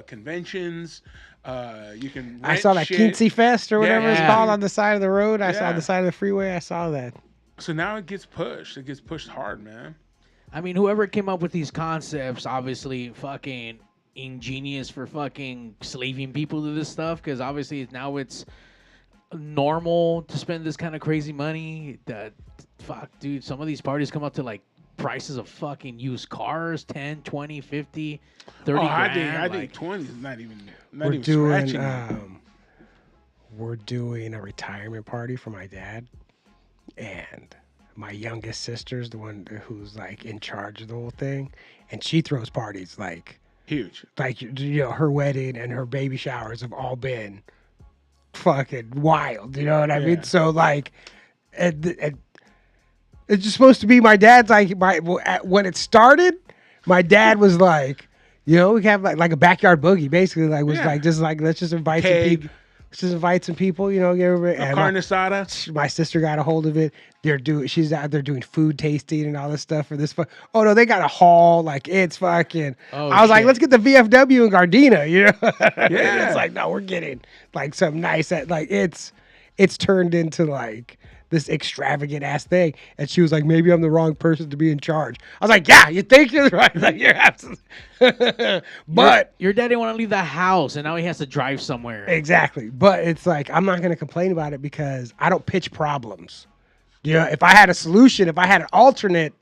conventions. You can I rent saw that shit. Quincy Fest or whatever it's Yeah. called on the side of the road. I saw Yeah. the side of the freeway. I saw that. So now it gets pushed. It gets pushed hard, man. I mean, whoever came up with these concepts, obviously, fucking ingenious for fucking slaving people to this stuff, because obviously now it's normal to spend this kind of crazy money. Fuck, dude, some of these parties come up to like prices of fucking used cars, 10, 20, 50, 30 I grand. think 20 is not even We're even doing scratching. we're doing a retirement party for my dad, and my youngest sister's the one who's like in charge of the whole thing, and she throws parties like Huge. her wedding and her baby showers have all been fucking wild. You know what I Yeah. mean? So like, It's just supposed to be my dad's like when it started. My dad was like, you know, we have like a backyard boogie, basically. Like was Yeah. like just like let's just invite some Keg. people. Let's just invite some people, you know. Get everybody, and Carne asada. my sister got a hold of it. She's out there doing food tasting and all this stuff for this. Oh no, they got a hall. Like it's fucking. Oh, I was like, shit. let's get the VFW in Gardena, you know. Yeah. It's like no, we're getting like some nice. Like it's turned into like this extravagant ass thing. And she was like, maybe I'm the wrong person to be in charge. I was like, yeah, you think you're right. Like you're absolutely. But your dad didn't want to leave the house, and now he has to drive somewhere. exactly. But it's like I'm not going to complain about it because I don't pitch problems. You know, if I had a solution, if I had an alternate,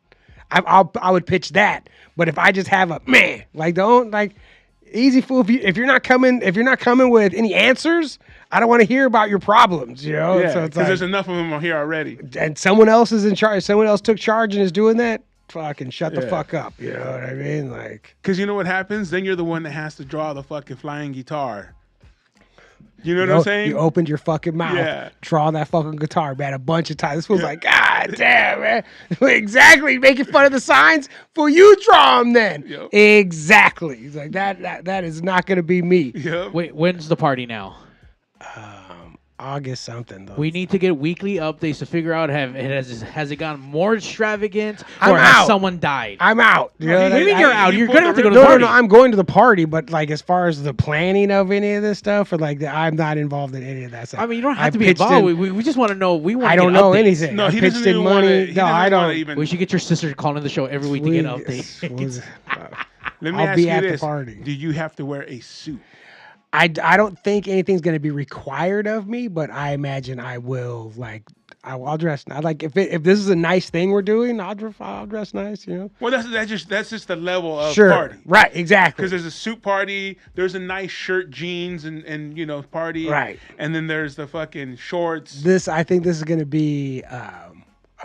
I would pitch that. But if I just have a man, like don't like easy fool. If you're not coming with any answers, I don't want to hear about your problems. You know, Yeah, so because it's like, there's enough of them here already. and someone else is in charge. Someone else took charge and is doing that. Fucking shut the Yeah. fuck up. You know what I mean? Like. Because you know what happens? Then you're the one that has to draw the fucking flying guitar. You know what I'm saying? You opened your fucking mouth, Yeah. draw that fucking guitar, man, a bunch of times. This was like, God damn, man. Exactly. Making fun of the signs for you draw them then. Yep. Exactly. He's like, that is not going to be me. Yep. Wait, when's the party now? August something, though. We need to get weekly updates to figure out has it gone more extravagant I'm or has out. someone died? I'm out. You know What what do I you Maybe mean? you're out. you You're pulled gonna have to the go to the No, party. I'm going to the party, but like as far as the planning of any of this stuff, or like I'm not involved in any of that stuff. I mean, you don't have I to be pitched involved. in- We just want to know. We want. I don't know anything. No, I he pitched doesn't in even want money. to. No, I don't. Even. We should get your sister calling the show every week to get updates. Let me I'll ask be you at the this: party. Do you have to wear a suit? I don't think anything's going to be required of me, but I imagine I will. Like, I'll dress. I like if this is a nice thing we're doing, I'll dress nice. You know. Well, that's just the level of Sure. party. Right. Exactly. Because there's a suit party, there's a nice shirt, jeans, and you know party. Right. And then there's the fucking shorts. I think this is going to be a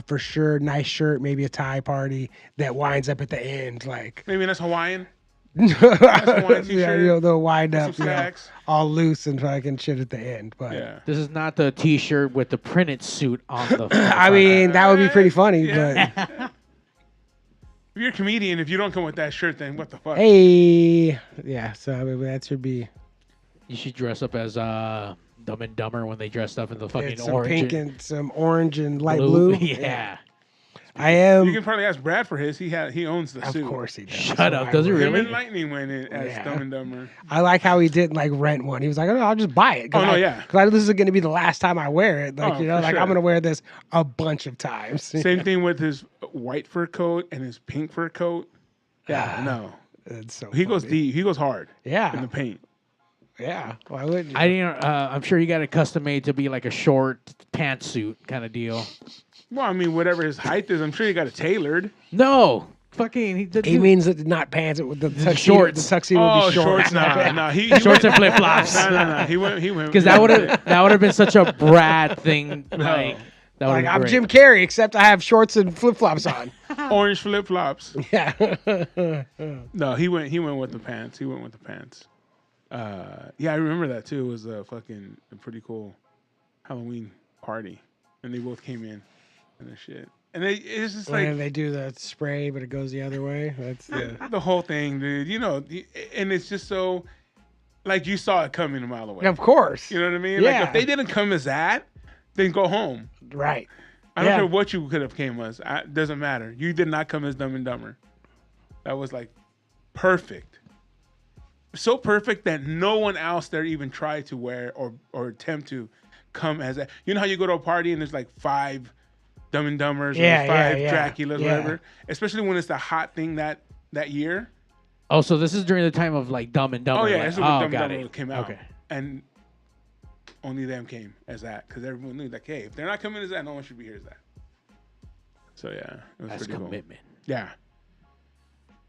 for sure nice shirt, maybe a tie party that winds up at the end, like. Maybe that's Hawaiian. Yeah, t-shirt, you know, they'll wind with up, some you know, slacks. all loose and fucking shit at the end. But Yeah. This is not the T-shirt with the printed suit on the. I mean, that would be pretty funny. Yeah. But If you're a comedian, if you don't come with that shirt, then what the fuck? hey, yeah. So I mean, that should be you should dress up as Dumb and Dumber when they dressed up in the fucking it's some orange pink and some orange and light blue. blue. Yeah. I am. You can probably ask Brad for his. He owns the Of suit. course he does. Shut up, I does he would. Him really? and Lightning went in as Yeah. Dumb and Dumber. I like how he didn't like rent one. He was like, "Oh, no, I'll just buy it." Oh, no, yeah. Because I know this is going to be the last time I wear it. Like Oh, you know, for like sure. I'm going to wear this a bunch of times. Same thing with his white fur coat and his pink fur coat. Yeah, no. It's so He goes funny. deep. He goes hard in Yeah, the paint. yeah. Why wouldn't you? I didn't. I'm sure he got it custom made to be like a short pantsuit kind of deal. Well, I mean, whatever his height is, I'm sure he got it tailored. No, fucking. He, He means that not pants. It with the tuxedo. shorts. The tuxedo would Oh, be short. shorts, no. He shorts went, and flip flops. no. He went. Because that would have been such a Brad thing. Like that would Like have I'm been Jim great. Carrey, except I have shorts and flip flops on. orange flip flops. Yeah. No, he went with the pants. He went with the pants. Yeah, I remember that too. It was a pretty cool Halloween party, and they both came in and the shit. And it's just like When they do the spray, but it goes the other way. That's the whole thing, dude. You know, and it's just so like you saw it coming a mile away. of course. You know what I mean? Yeah. Like if they didn't come as that, then go home. Right. I don't Yeah. care what you could have came as. Doesn't matter. You did not come as Dumb and Dumber. That was like perfect. So perfect that no one else there even tried to wear or attempt to come as that. You know how you go to a party and there's like 5 Dumb and Dumbers Yeah, or 5 yeah. Draculas, Yeah. whatever. Especially when it's the hot thing that year. Oh, so this is during the time of like Dumb and Dumber. Oh yeah, like, this is when Dumb and got Dumber it. came out. Okay. And only them came as that because everyone knew like, hey, if they're not coming as that, no one should be here as that. So yeah, it was That's pretty cool. commitment. Yeah.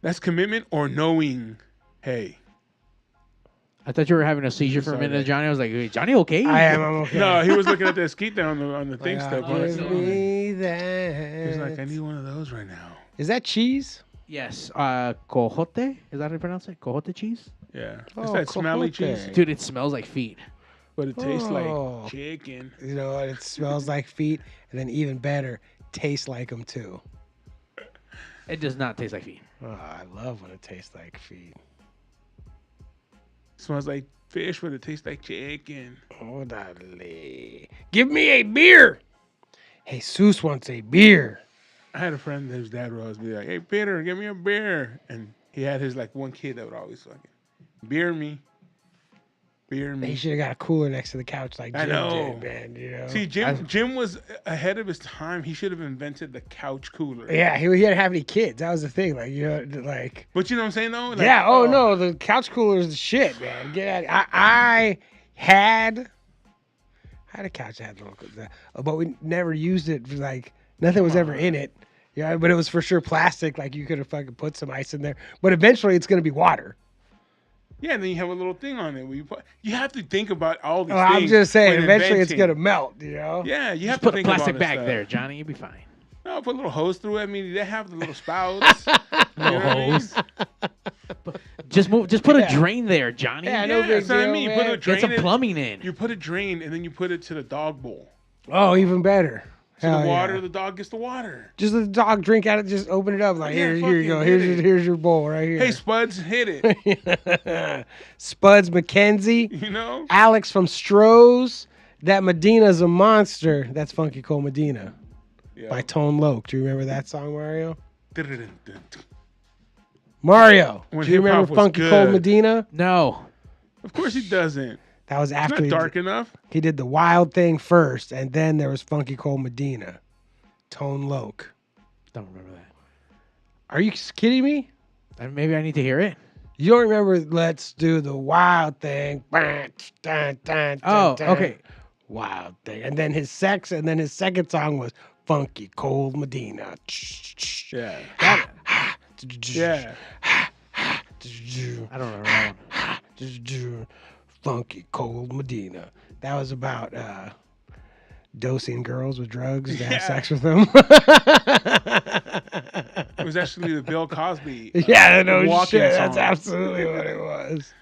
That's commitment or knowing, hey. I thought you were having a seizure for a Sorry, minute, guys. Johnny. I was like, "Wait, Johnny, okay?" I am. I'm okay. No, he was looking at the Esquite on the thing stuff. Give me He that. was like, I need one of those right now. Is that cheese? Yes. Cojote. Is that how you pronounce it? Cojote cheese. Yeah. Oh, It's that smelly cojote. cheese, Dude, it smells like feet. but it tastes Oh. like chicken. You know what? It smells like feet, and then even better, tastes like them too. It does not taste like feet. Oh, I love when it tastes like feet. Smells like fish, but it tastes like chicken. Orale. Give me a beer. Jesus wants a beer. I had a friend whose dad would always be like, "Hey Peter, give me a beer," and he had his like one kid that would always fucking beer me. He should have got a cooler next to the couch like I Jim know. did, man. You know? See, Jim was ahead of his time. He should have invented the couch cooler. Yeah, he didn't have any kids. That was the thing. Like, you know, like. But you know what I'm saying, though? Like, Yeah. Oh no, the couch cooler is the shit, man. Get out. I had a couch that had little, but we never used it. Like nothing was ever in it. Yeah, but it was for sure plastic. Like you could have fucking put some ice in there. But eventually, it's gonna be water. Yeah, and then you have a little thing on it where you have to think about all these Oh, things. I'm just saying, when eventually it's inventing. gonna melt. You know. Yeah, you have Just put to a think about plastic this bag stuff. there, Johnny. You'll be fine. No, put a little hose through it. I mean, they have the little spouts. Little hose. I Just put Yeah. a drain there, Johnny. Yeah, mean? no Yeah, big that's what I deal, mean. You man. put a drain Get some in- plumbing in. You put a drain and then you put it to the dog bowl. Oh, even better. So Hell the water, yeah. the dog gets the water. Just let the dog drink out of it. Just open it up. Like Yeah, here you go. fucking hit it. Here's your bowl right here. Hey, Spuds, hit it. Spuds McKenzie, You know? Alex from Stroh's. That Medina's a monster. That's Funky Cole Medina Yeah. by Tone Loc. Do you remember that song, Mario? Of Mario, When do you remember hip-hop was Funky Cole good. Medina? No. course he doesn't. That was It's after not he dark enough. He did the Wild Thing first, and then there was Funky Cole Medina. Tone Loc. Don't remember that. Are you kidding me? Maybe I need to hear it. You don't remember Let's Do the Wild Thing? Dun, dun, dun, Oh, dun. okay. Wild Thing. And then his second song was Funky Cole Medina. Yeah. Yeah. I don't remember that one. Funky Cold Medina. That was about dosing girls with drugs to have Yeah. sex with them. It was actually the Bill Cosby. Yeah, no walking shit. That's song. absolutely what it was.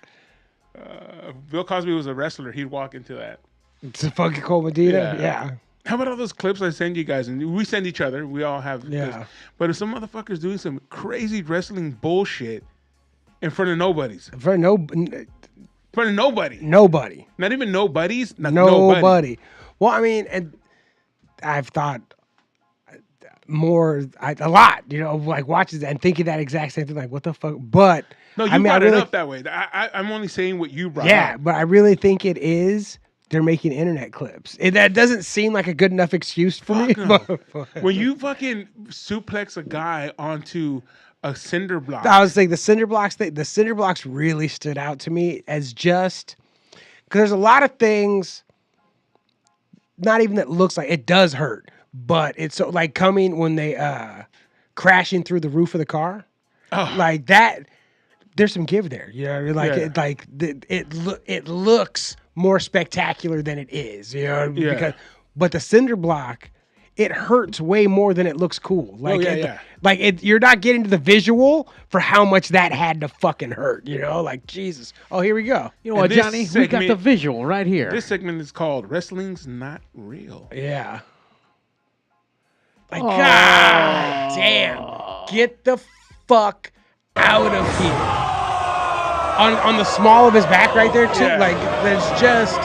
Bill Cosby was a wrestler. He'd walk into that. It's a Funky Cold Medina. Yeah. Yeah. How about all those clips I send you guys? And we send each other. We all have. Yeah. But if some motherfucker's doing some crazy wrestling bullshit in front of nobodies, For in front of nobody, nobody. not even nobodies, Nobody. Well, I mean, and I've thought a lot, you know, like watching and thinking that exact same thing, like what the fuck. But No, you I mean, brought I really, it up that way. I'm only saying what you brought yeah, up. but I really think it is. They're making internet clips. That doesn't seem like a good enough excuse for me. Fuck no. but- When you fucking suplex a guy onto a cinder block, I was saying the cinder blocks thing. The cinder blocks really stood out to me as just because there's a lot of things. Not even that looks like it does hurt, but it's so like coming when they crashing through the roof of the car, like that. There's some give there, you know. Like Yeah. it looks more spectacular than it is, you know. Yeah. But the cinder block, it hurts way more than it looks cool. Like yeah. like you're not getting to the visual for how much that had to fucking hurt, you know. Like Jesus. Oh, here we go. You know what, this Johnny? We got the segment- visual right here. this segment is called "Wrestling's Not Real." Yeah. Like, God damn. Get the fuck out of here. On the small of his back right there, too. Yeah. Like, there's just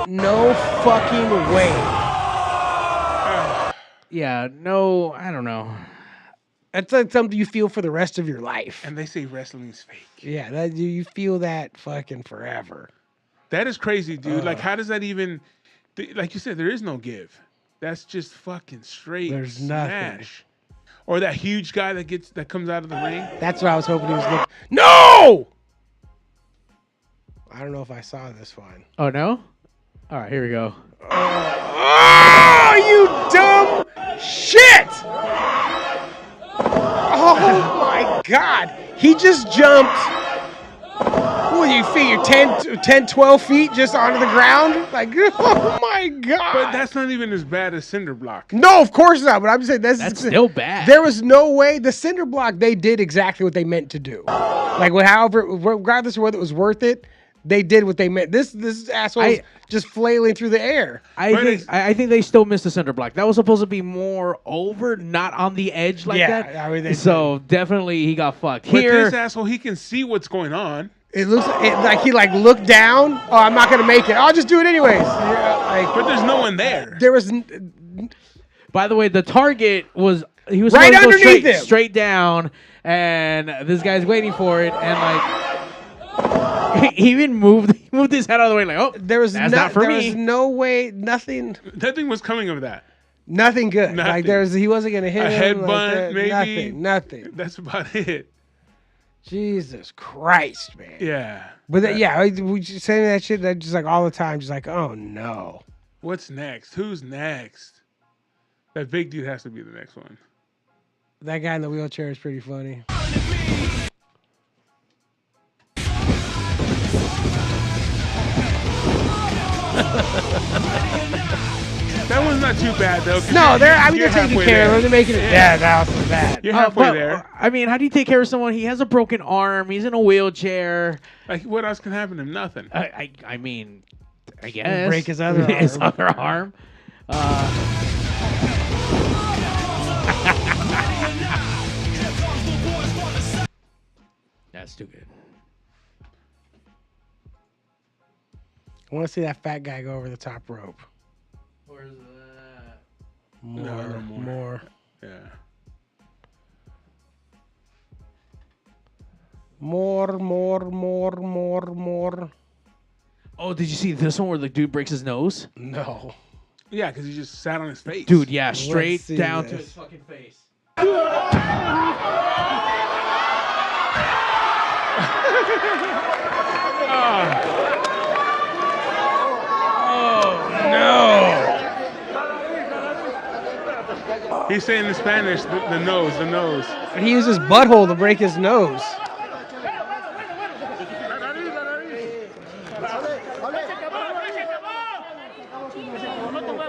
no fucking way. Yeah, no, I don't know. That's like something you feel for the rest of your life. And they say wrestling's fake. Yeah, that you feel that fucking forever. That is crazy, dude. Like, how does that even? Like you said, there is no give. That's just fucking straight. There's nothing. smash. Or that huge guy that comes out of the ring. That's what I was hoping he was looking. No! I don't know if I saw this one. Oh, no? All right, here we go. Oh, you dumb shit! Oh my God. He just jumped. What do you figure? 10, 12 feet just onto the ground? Like, oh my God. But that's not even as bad as cinder block. No, of course not. But I'm just saying That's still bad. There was no way. The cinder block, they did exactly what they meant to do. Like, however, regardless of whether it was worth it, they did what they meant. This asshole's just flailing through the air. I think they still missed the center block. That was supposed to be more over, not on the edge like Yeah, that. I mean, they so definitely he got fucked. But Here, this asshole, he can see what's going on. It looks like he like looked down. Oh, I'm not gonna make it. I'll just do it anyways. Yeah, like But there's no one there. there was by the way, the target was he was Right supposed to go underneath him. straight down, and this guy's waiting for it, and like he even moved his head out of the way, like, oh, there was that's not for there me. was no way, nothing Nothing was coming of that. good. Nothing. Like he wasn't gonna hit A him. headbutt, like that. maybe. Nothing. That's about it. Jesus Christ, man. Yeah. But we just saying that shit that just like all the time, just like, oh no. What's next? Who's next? That big dude has to be the next one. That guy in the wheelchair is pretty funny. That one's not too bad though. 'cause No, they're you're taking halfway care of there. it. They're making it. Yeah, that was bad. You're halfway But, there. I mean, how do you take care of someone? He has a broken arm. He's in a wheelchair. Like, what else can happen to him? Nothing. I mean, I guess break his other his arm. other arm. That's too good. I want to see that fat guy go over the top rope. Where's that? More, No more. more. Yeah. More. Oh, did you see this one where the dude breaks his nose? No. Yeah, because he just sat on his face. Dude, yeah, straight see down to this. his fucking face. He's saying in Spanish, the nose, the nose. He used his butthole to break his nose.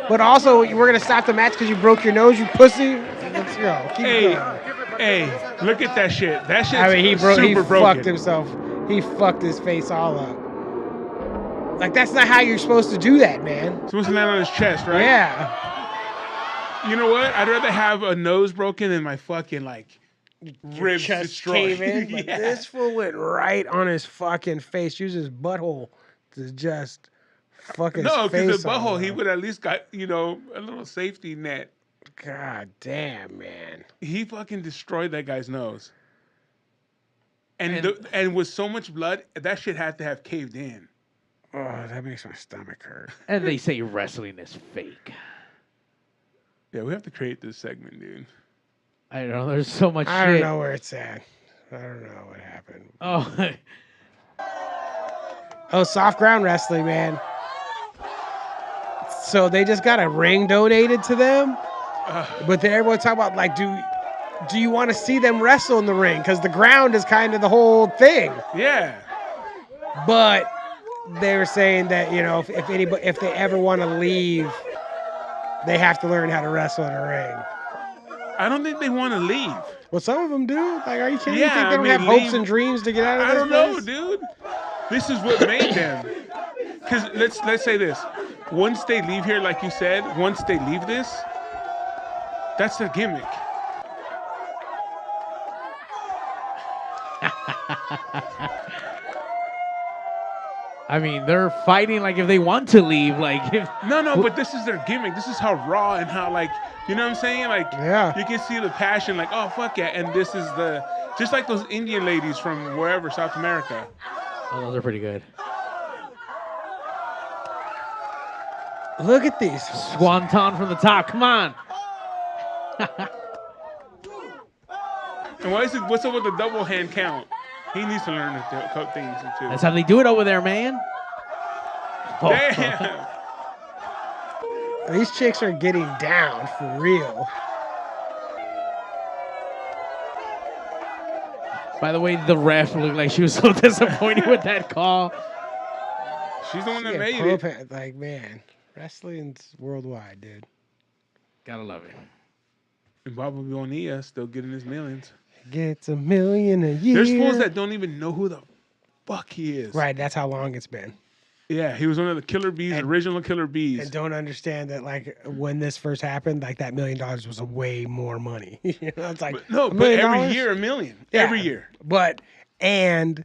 But also, we're gonna stop the match because you broke your nose, you pussy. Let's go. Keep Hey, going. hey, look at that shit. That shit's I mean, he super broken. fucked himself. He fucked his face all up. Like that's not how you're supposed to do that, man. Supposed to land on his chest, right? Yeah. You know what? I'd rather have a nose broken than my fucking like ribs Chest destroyed. cave in, but Yeah. this fool went right on his fucking face. Used his butthole to just fucking. No, because because the butthole, he would at least got, you know, a little safety net. God damn, man. He fucking destroyed that guy's nose. And with so much blood, that shit had to have caved in. Oh, that makes my stomach hurt. And they say wrestling is fake. Yeah, we have to create this segment, dude. I don't know. There's so much I shit. don't know where it's at. I don't know what happened. Oh, Oh, soft ground wrestling, man. So they just got a ring donated to them, but then everyone talking about like, do you want to see them wrestle in the ring? Because the ground is kind of the whole thing. Yeah. But they were saying that if they ever want to leave, they have to learn how to wrestle in a ring. I don't think they want to leave. Well, some of them do. Like, are you kidding? Yeah, you think they I don't mean, have hopes leave- and dreams to get out of I this don't know, place? dude. This is what made them. Because let's say this. Once they leave here, like you said, once they leave this, that's their gimmick. I mean, they're fighting like if they want to leave. Like, if, No, but this is their gimmick. This is how raw and how, like, you know what I'm saying? Like, Yeah. you can see the passion, like, oh, fuck yeah. And this is just like those Indian ladies from wherever, South America. oh, those are pretty good. Look at these. Swanton from the top. Come on. And what's up with the double hand count? He needs to learn a couple things, too. That's how they do it over there, man. Oh. Damn. These chicks are getting down for real. By the way, the ref looked like she was so disappointed with that call. She's the one that Yeah, made pro it. pa- like, man, wrestling's worldwide, dude. Gotta love it. And Bobby Bonilla still getting his millions. Gets $1 million a year. There's fools that don't even know who the fuck he is. Right, that's how long it's been. Yeah, he was one of the Killer Bees, original Killer Bees. And don't understand that, like, when this first happened, like, that $1 million was way more money. You know, it's like, No, $1 but million? every year $1 million. Yeah. Every year. But, and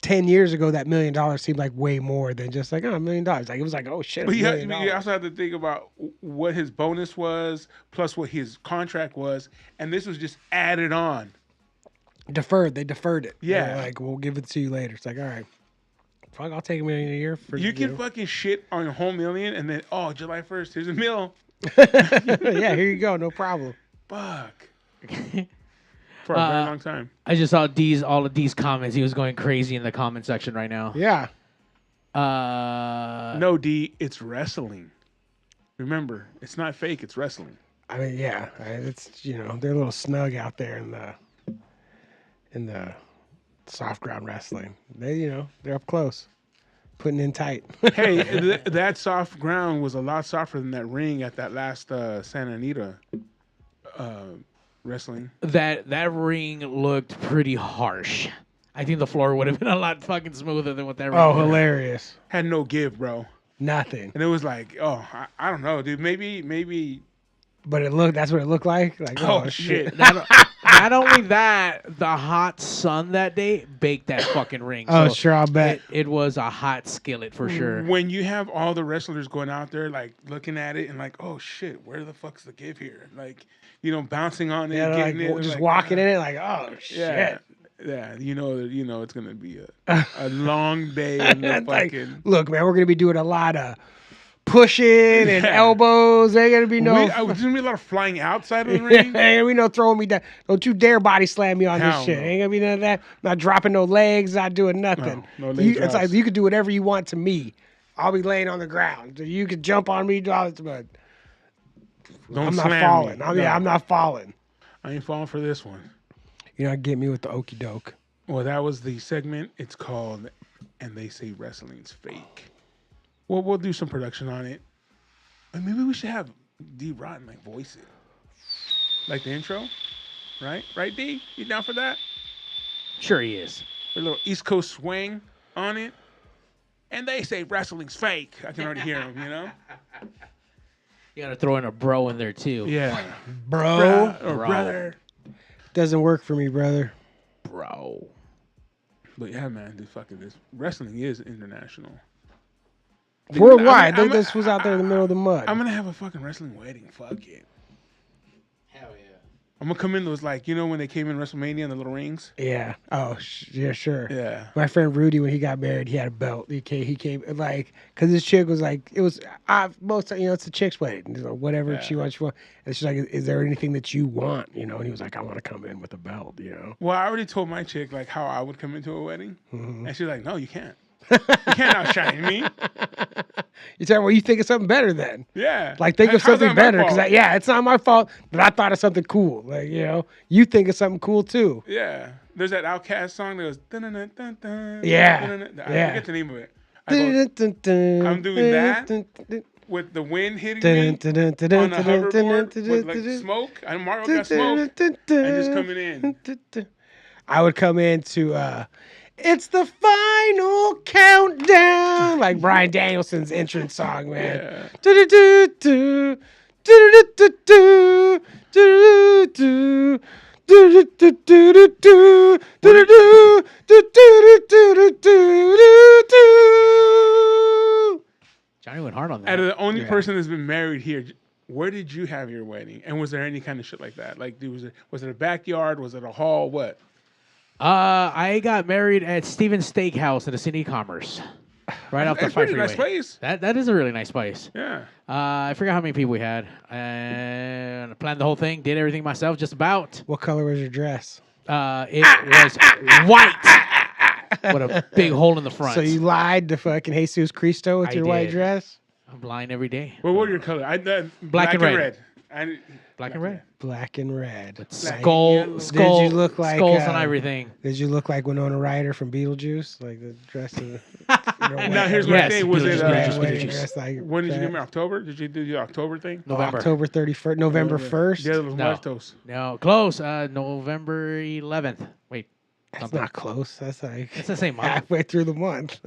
10 years ago, that $1 million seemed like way more than just like, oh, $1 million. Like, it was like, oh, shit, But $1 million. you also have to think about what his bonus was, plus what his contract was, and this was just added on. Deferred. They deferred it. Yeah. They were like, we'll give it to you later. It's like, all right. Fuck, I'll take $1 million a year for You can know. fucking shit on a whole $1 million, and then, oh, July 1st, here's $1 million. Yeah, here you go. No problem. Fuck. For a very long time. I just saw all of D's comments. He was going crazy in the comment section right now. Yeah. No, D, it's wrestling. Remember, it's not fake, it's wrestling. I mean, yeah. It's, you know, they're a little snug out there in the soft ground wrestling. They, you know, they're up close, putting in tight. Hey, that soft ground was a lot softer than that ring at that last Santa Anita wrestling. That ring looked pretty harsh. I think the floor would have been a lot fucking smoother than what that ring Oh, was. hilarious. Had no give, bro. Nothing. And it was like, oh, I don't know, dude. Maybe. But that's what it looked like. Like, Oh, shit. Not only that, the hot sun that day baked that fucking ring. Oh, So sure, I'll bet. It was a hot skillet for sure. When you have all the wrestlers going out there, like looking at it and like, oh shit, where the fuck's the give here? Like, you know, bouncing on it, Yeah, like, getting it, just like, walking in it, like, oh, Yeah, shit. yeah. You know, it's gonna be a long day in the It's like, fucking. look, man, we're going to be doing a lot of pushing and Yeah. elbows. There ain't going to be no... There's gonna be a lot of flying outside of the Ain't ring. gonna be no throwing me down. Don't you dare body slam me on Hell this shit. no. Ain't gonna be none of that. Not dropping no legs. Not doing nothing. No leg It's like drops. you could do whatever you want to me. I'll be laying on the ground. You could jump on me, do all this, but Don't I'm not slam falling. me. I'm not falling. I ain't falling for this one. You know, get me with the okey doke. Well, that was the segment. It's called, and they say wrestling's fake. Well, we'll do some production on it. And maybe we should have D Rotten like voice it, like the intro, right? Right, D? You down for that? Sure he is. A little East Coast swing on it. And they say wrestling's fake. I can already hear him, you know? You gotta throw in a bro in there too. Yeah. Bro, Or Bro. brother. doesn't work for me, brother. Bro. But yeah, man, this wrestling is international. Worldwide. I'm- This was out there in the middle of the mud. I'm gonna have a fucking wrestling wedding. Fuck it. Hell yeah. I'm gonna come in those like, you know when they came in WrestleMania in the little rings? Yeah. Oh, yeah, sure. Yeah. My friend Rudy, when he got married, he had a belt. He came like, because this chick was like, it was, most, you know, it's a chick's wedding. You know, whatever Yeah. she wants. And she's like, is there anything that you want? You know, and he was like, I want to come in with a belt, you know? Well, I already told my chick like how I would come into a wedding, Mm-hmm. and she's like, "No, you can't. You can't outshine me." You tell me, well, you think of something better then. Yeah. Like, think of How's that something my better. fault? Because, yeah, it's not my fault, but I thought of something cool. Like, you know, you think of something cool too. Yeah. There's that Outcast song that goes. Dun, dun, dun, dun, dun, Yeah. dun, dun, dun. I Yeah. forget the name of it. I go I'm doing that with the wind hitting me on a hoverboard with like smoke. And Mario got smoke. And just coming in. I would come into it's the final countdown, like Bryan Danielson's entrance song, man. Yeah. Do-do-do-do, do-do-do-do, do-do-do-do, do-do-do-do-do, do-do-do, do-do-do-do-do-do. Johnny went hard on Out that. of the only Yeah. person that's been married here, where did you have your wedding? And was there any kind of shit like that? Like, was it a backyard? Was it a hall? What? I got married at Stevens Steakhouse in the City of Commerce. Right off the It's a 5 pretty nice freeway. place. That is a really nice place. Yeah. I forgot how many people we had. And I planned the whole thing, did everything myself, just about. What color was your dress? It was white with a big hole in the front. So you lied to fucking Jesus Cristo with I your white did. dress? I'm blind every day. What were your color? Black and red. I, Black and red. Black and red. yellow. Skull, Did skull, you look like, skulls and uh, everything. Did you look like Winona Ryder from Beetlejuice? Like the dress of Now here's my Yes, thing. Was it Beetlejuice, wedding Beetlejuice. dress like when did you that? get married? October? Did you do the October thing? November. October 31st, November 1st. Dia de los No. Muertos. No, close. November 11th. Wait. That's Something. not close. That's like It's the same month. halfway through the month.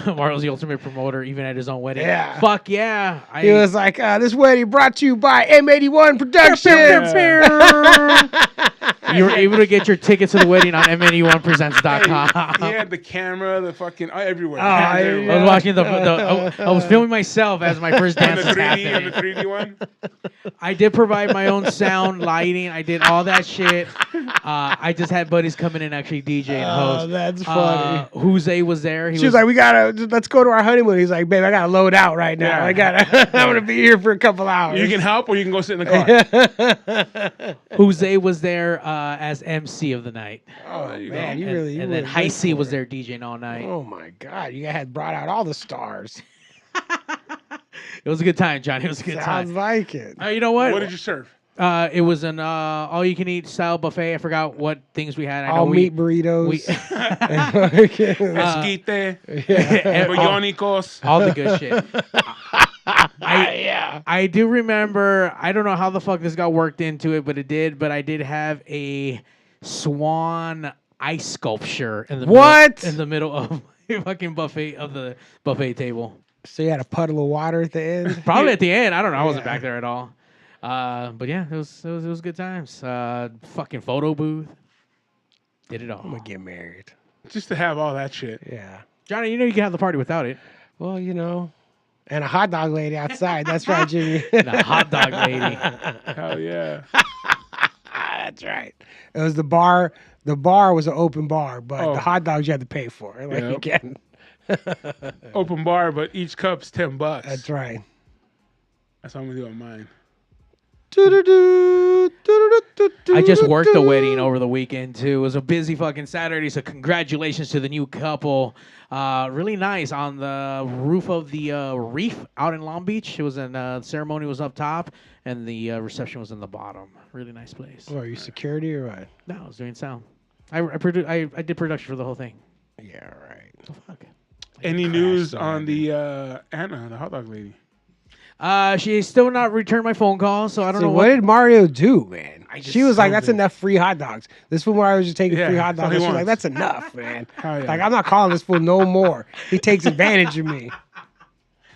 Mario's the ultimate promoter, even at his own wedding. Yeah. Fuck yeah. He was like, this wedding brought to you by M81 Productions. You were able to get your tickets to the wedding on m81presents.com. He had the camera, the fucking everywhere. Oh, Hands yeah. everywhere. I was watching I was filming myself as my first On dance the was 3D, on happening. the 3D one. I did provide my own sound, lighting. I did all that shit. I just had buddies come in and actually DJ and Oh, host. that's funny. Jose was there. She was like, let's go to our honeymoon. He's like, babe, I gotta load out right now. Yeah. I'm gonna be here for a couple hours. You can help, or you can go sit in the car. Jose was there as MC of the night. Oh, there you Man, go. you really. And then went High good C for was it. there DJing all night. Oh my God, you had brought out all the stars. It was a good time, Johnny. It was a good Sounds time. like it. You know what? What did you serve? It was an all-you-can-eat style buffet. I forgot what things we had. I know All meat burritos. we Esquite, yeah. boyonicos. all the good shit. Yeah. I do remember. I don't know how the fuck this got worked into it, but it did. But I did have a swan ice sculpture in the What? middle, in the middle of my fucking buffet of the buffet table. So you had a puddle of water at the end. Probably at the end. I don't know. I wasn't Yeah. back there at all. But yeah, it was good times. Fucking photo booth. Did it all. I'm gonna get married. Just to have all that shit. Yeah. Johnny, you know you can have the party without it. Well, and a hot dog lady outside. That's right, Jimmy. The hot dog lady. Hell yeah. That's right. It was the bar. The bar was an open bar, but Oh. the hot dogs you had to pay for. Like Yep. again. Open bar, but each cup's $10. That's right. That's how I'm gonna do on mine. I just worked the wedding over the weekend too. It was a busy fucking Saturday, so congratulations to the new couple. Really nice on the roof of the Reef out in Long Beach. It was the ceremony was up top and the reception was in the bottom. Really nice place. What, are you security or what? No, I was doing sound. I did production for the whole thing. Yeah, right. Oh, fuck. Any news on the Anna, the hot dog lady? She still not returned my phone call, so I don't So know what did Mario do, man? just She was like, "That's something. enough free hot dogs." This fool Mario was just taking Yeah, free hot that's all dogs. he She was like, wants. "That's enough, man." Hell yeah. Like, I'm not calling this fool no more. He takes advantage of me.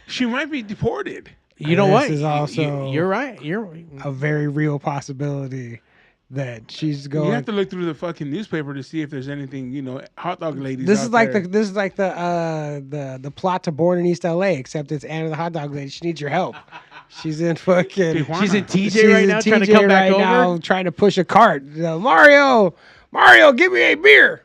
She might be deported. You know This what? is also- You're right. You're A very real possibility that she's going. You have to look through the fucking newspaper to see if there's anything, hot dog ladies. This out is like there. the plot to Born in East LA, except it's Anna the hot dog lady. She needs your help. She's in fucking. Tijuana. she's in TJ She's right in now, trying to TJ come back right over. now, trying to push a cart. Mario, give me a beer.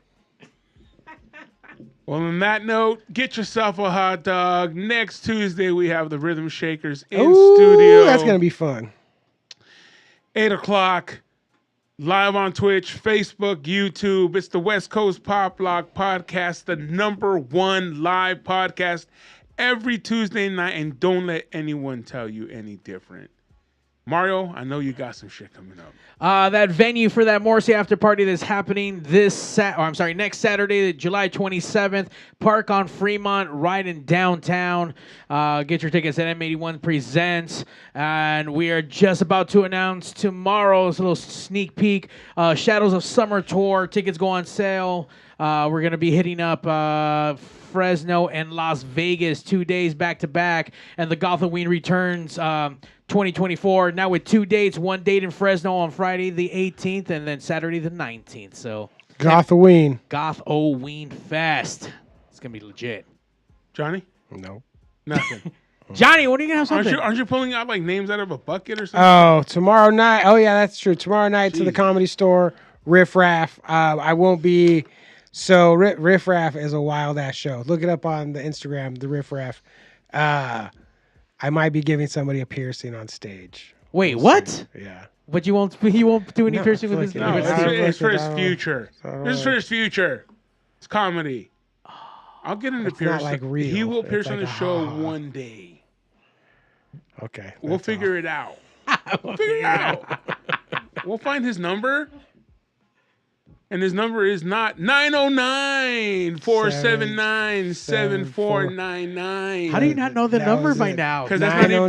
Well, on that note, get yourself a hot dog. Next Tuesday, we have the Rhythm Shakers in Ooh, studio. that's gonna be fun. 8 o'clock, live on Twitch, Facebook, YouTube. It's the West Coast Pop Lock Podcast, the #1 live podcast every Tuesday night. And don't let anyone tell you any different. Mario, I know you got some shit coming up. That venue for that Morrissey after party that's happening next Saturday, July 27th, Park on Fremont, right in downtown. Get your tickets at M81 Presents. And we are just about to announce tomorrow's little sneak peek, Shadows of Summer Tour. Tickets go on sale. We're going to be hitting up Fresno and Las Vegas 2 days back to back. And the Gotham returns 2024, now with 2 dates, one date in Fresno on Friday the 18th and then Saturday the 19th. So Gothoween. Gothoween Fest. It's going to be legit. Johnny? No. Nothing. Johnny, when are you going to have something? Aren't you pulling out like names out of a bucket or something? Oh, tomorrow night. Oh yeah, that's true. Tomorrow night to the Jeez. Comedy Store, Riff Raff. I won't be. So Riff Raff is a wild ass show. Look it up on the Instagram, the Riff Raff. I might be giving somebody a piercing on stage. Wait, what? Yeah. But he won't do any No, piercing I with feel his... No, like it's, I don't it's for like it. his I don't- future. I don't This is for his future. It's comedy. I'll get him to It's not pierce. like real. He will It's pierce like on the a show ha-ha. one day. Okay. We'll that's figure it out. We'll figure it out. We'll find his number. And his number is not 909-479-7499. How do you not know the That number was by it. now? Because that's not even our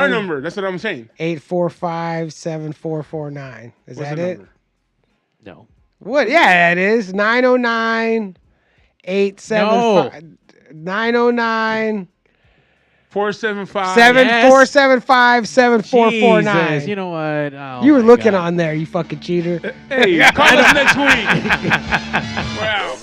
909. number. That's what I'm saying. 845-7449. Is What's that the it? number? No. What? Yeah, it is 909 875 909 475. 7475 7449. Jesus, you know what? Oh, You were my looking God. on there, you fucking cheater. Hey, call us next week. Wow.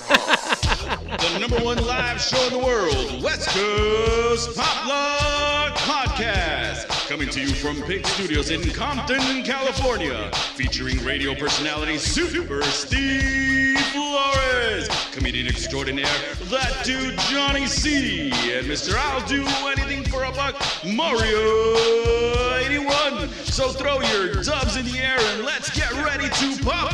The number one live show in the world, West Coast Pop Log Podcast. Coming to you from Pig Studios in Compton, California. Featuring radio personality Super Steve Flores. Comedian extraordinaire, that dude Johnny C. And Mr. I'll Do Anything for a Buck, Mario 81. So throw your dubs in the air and let's get ready to pop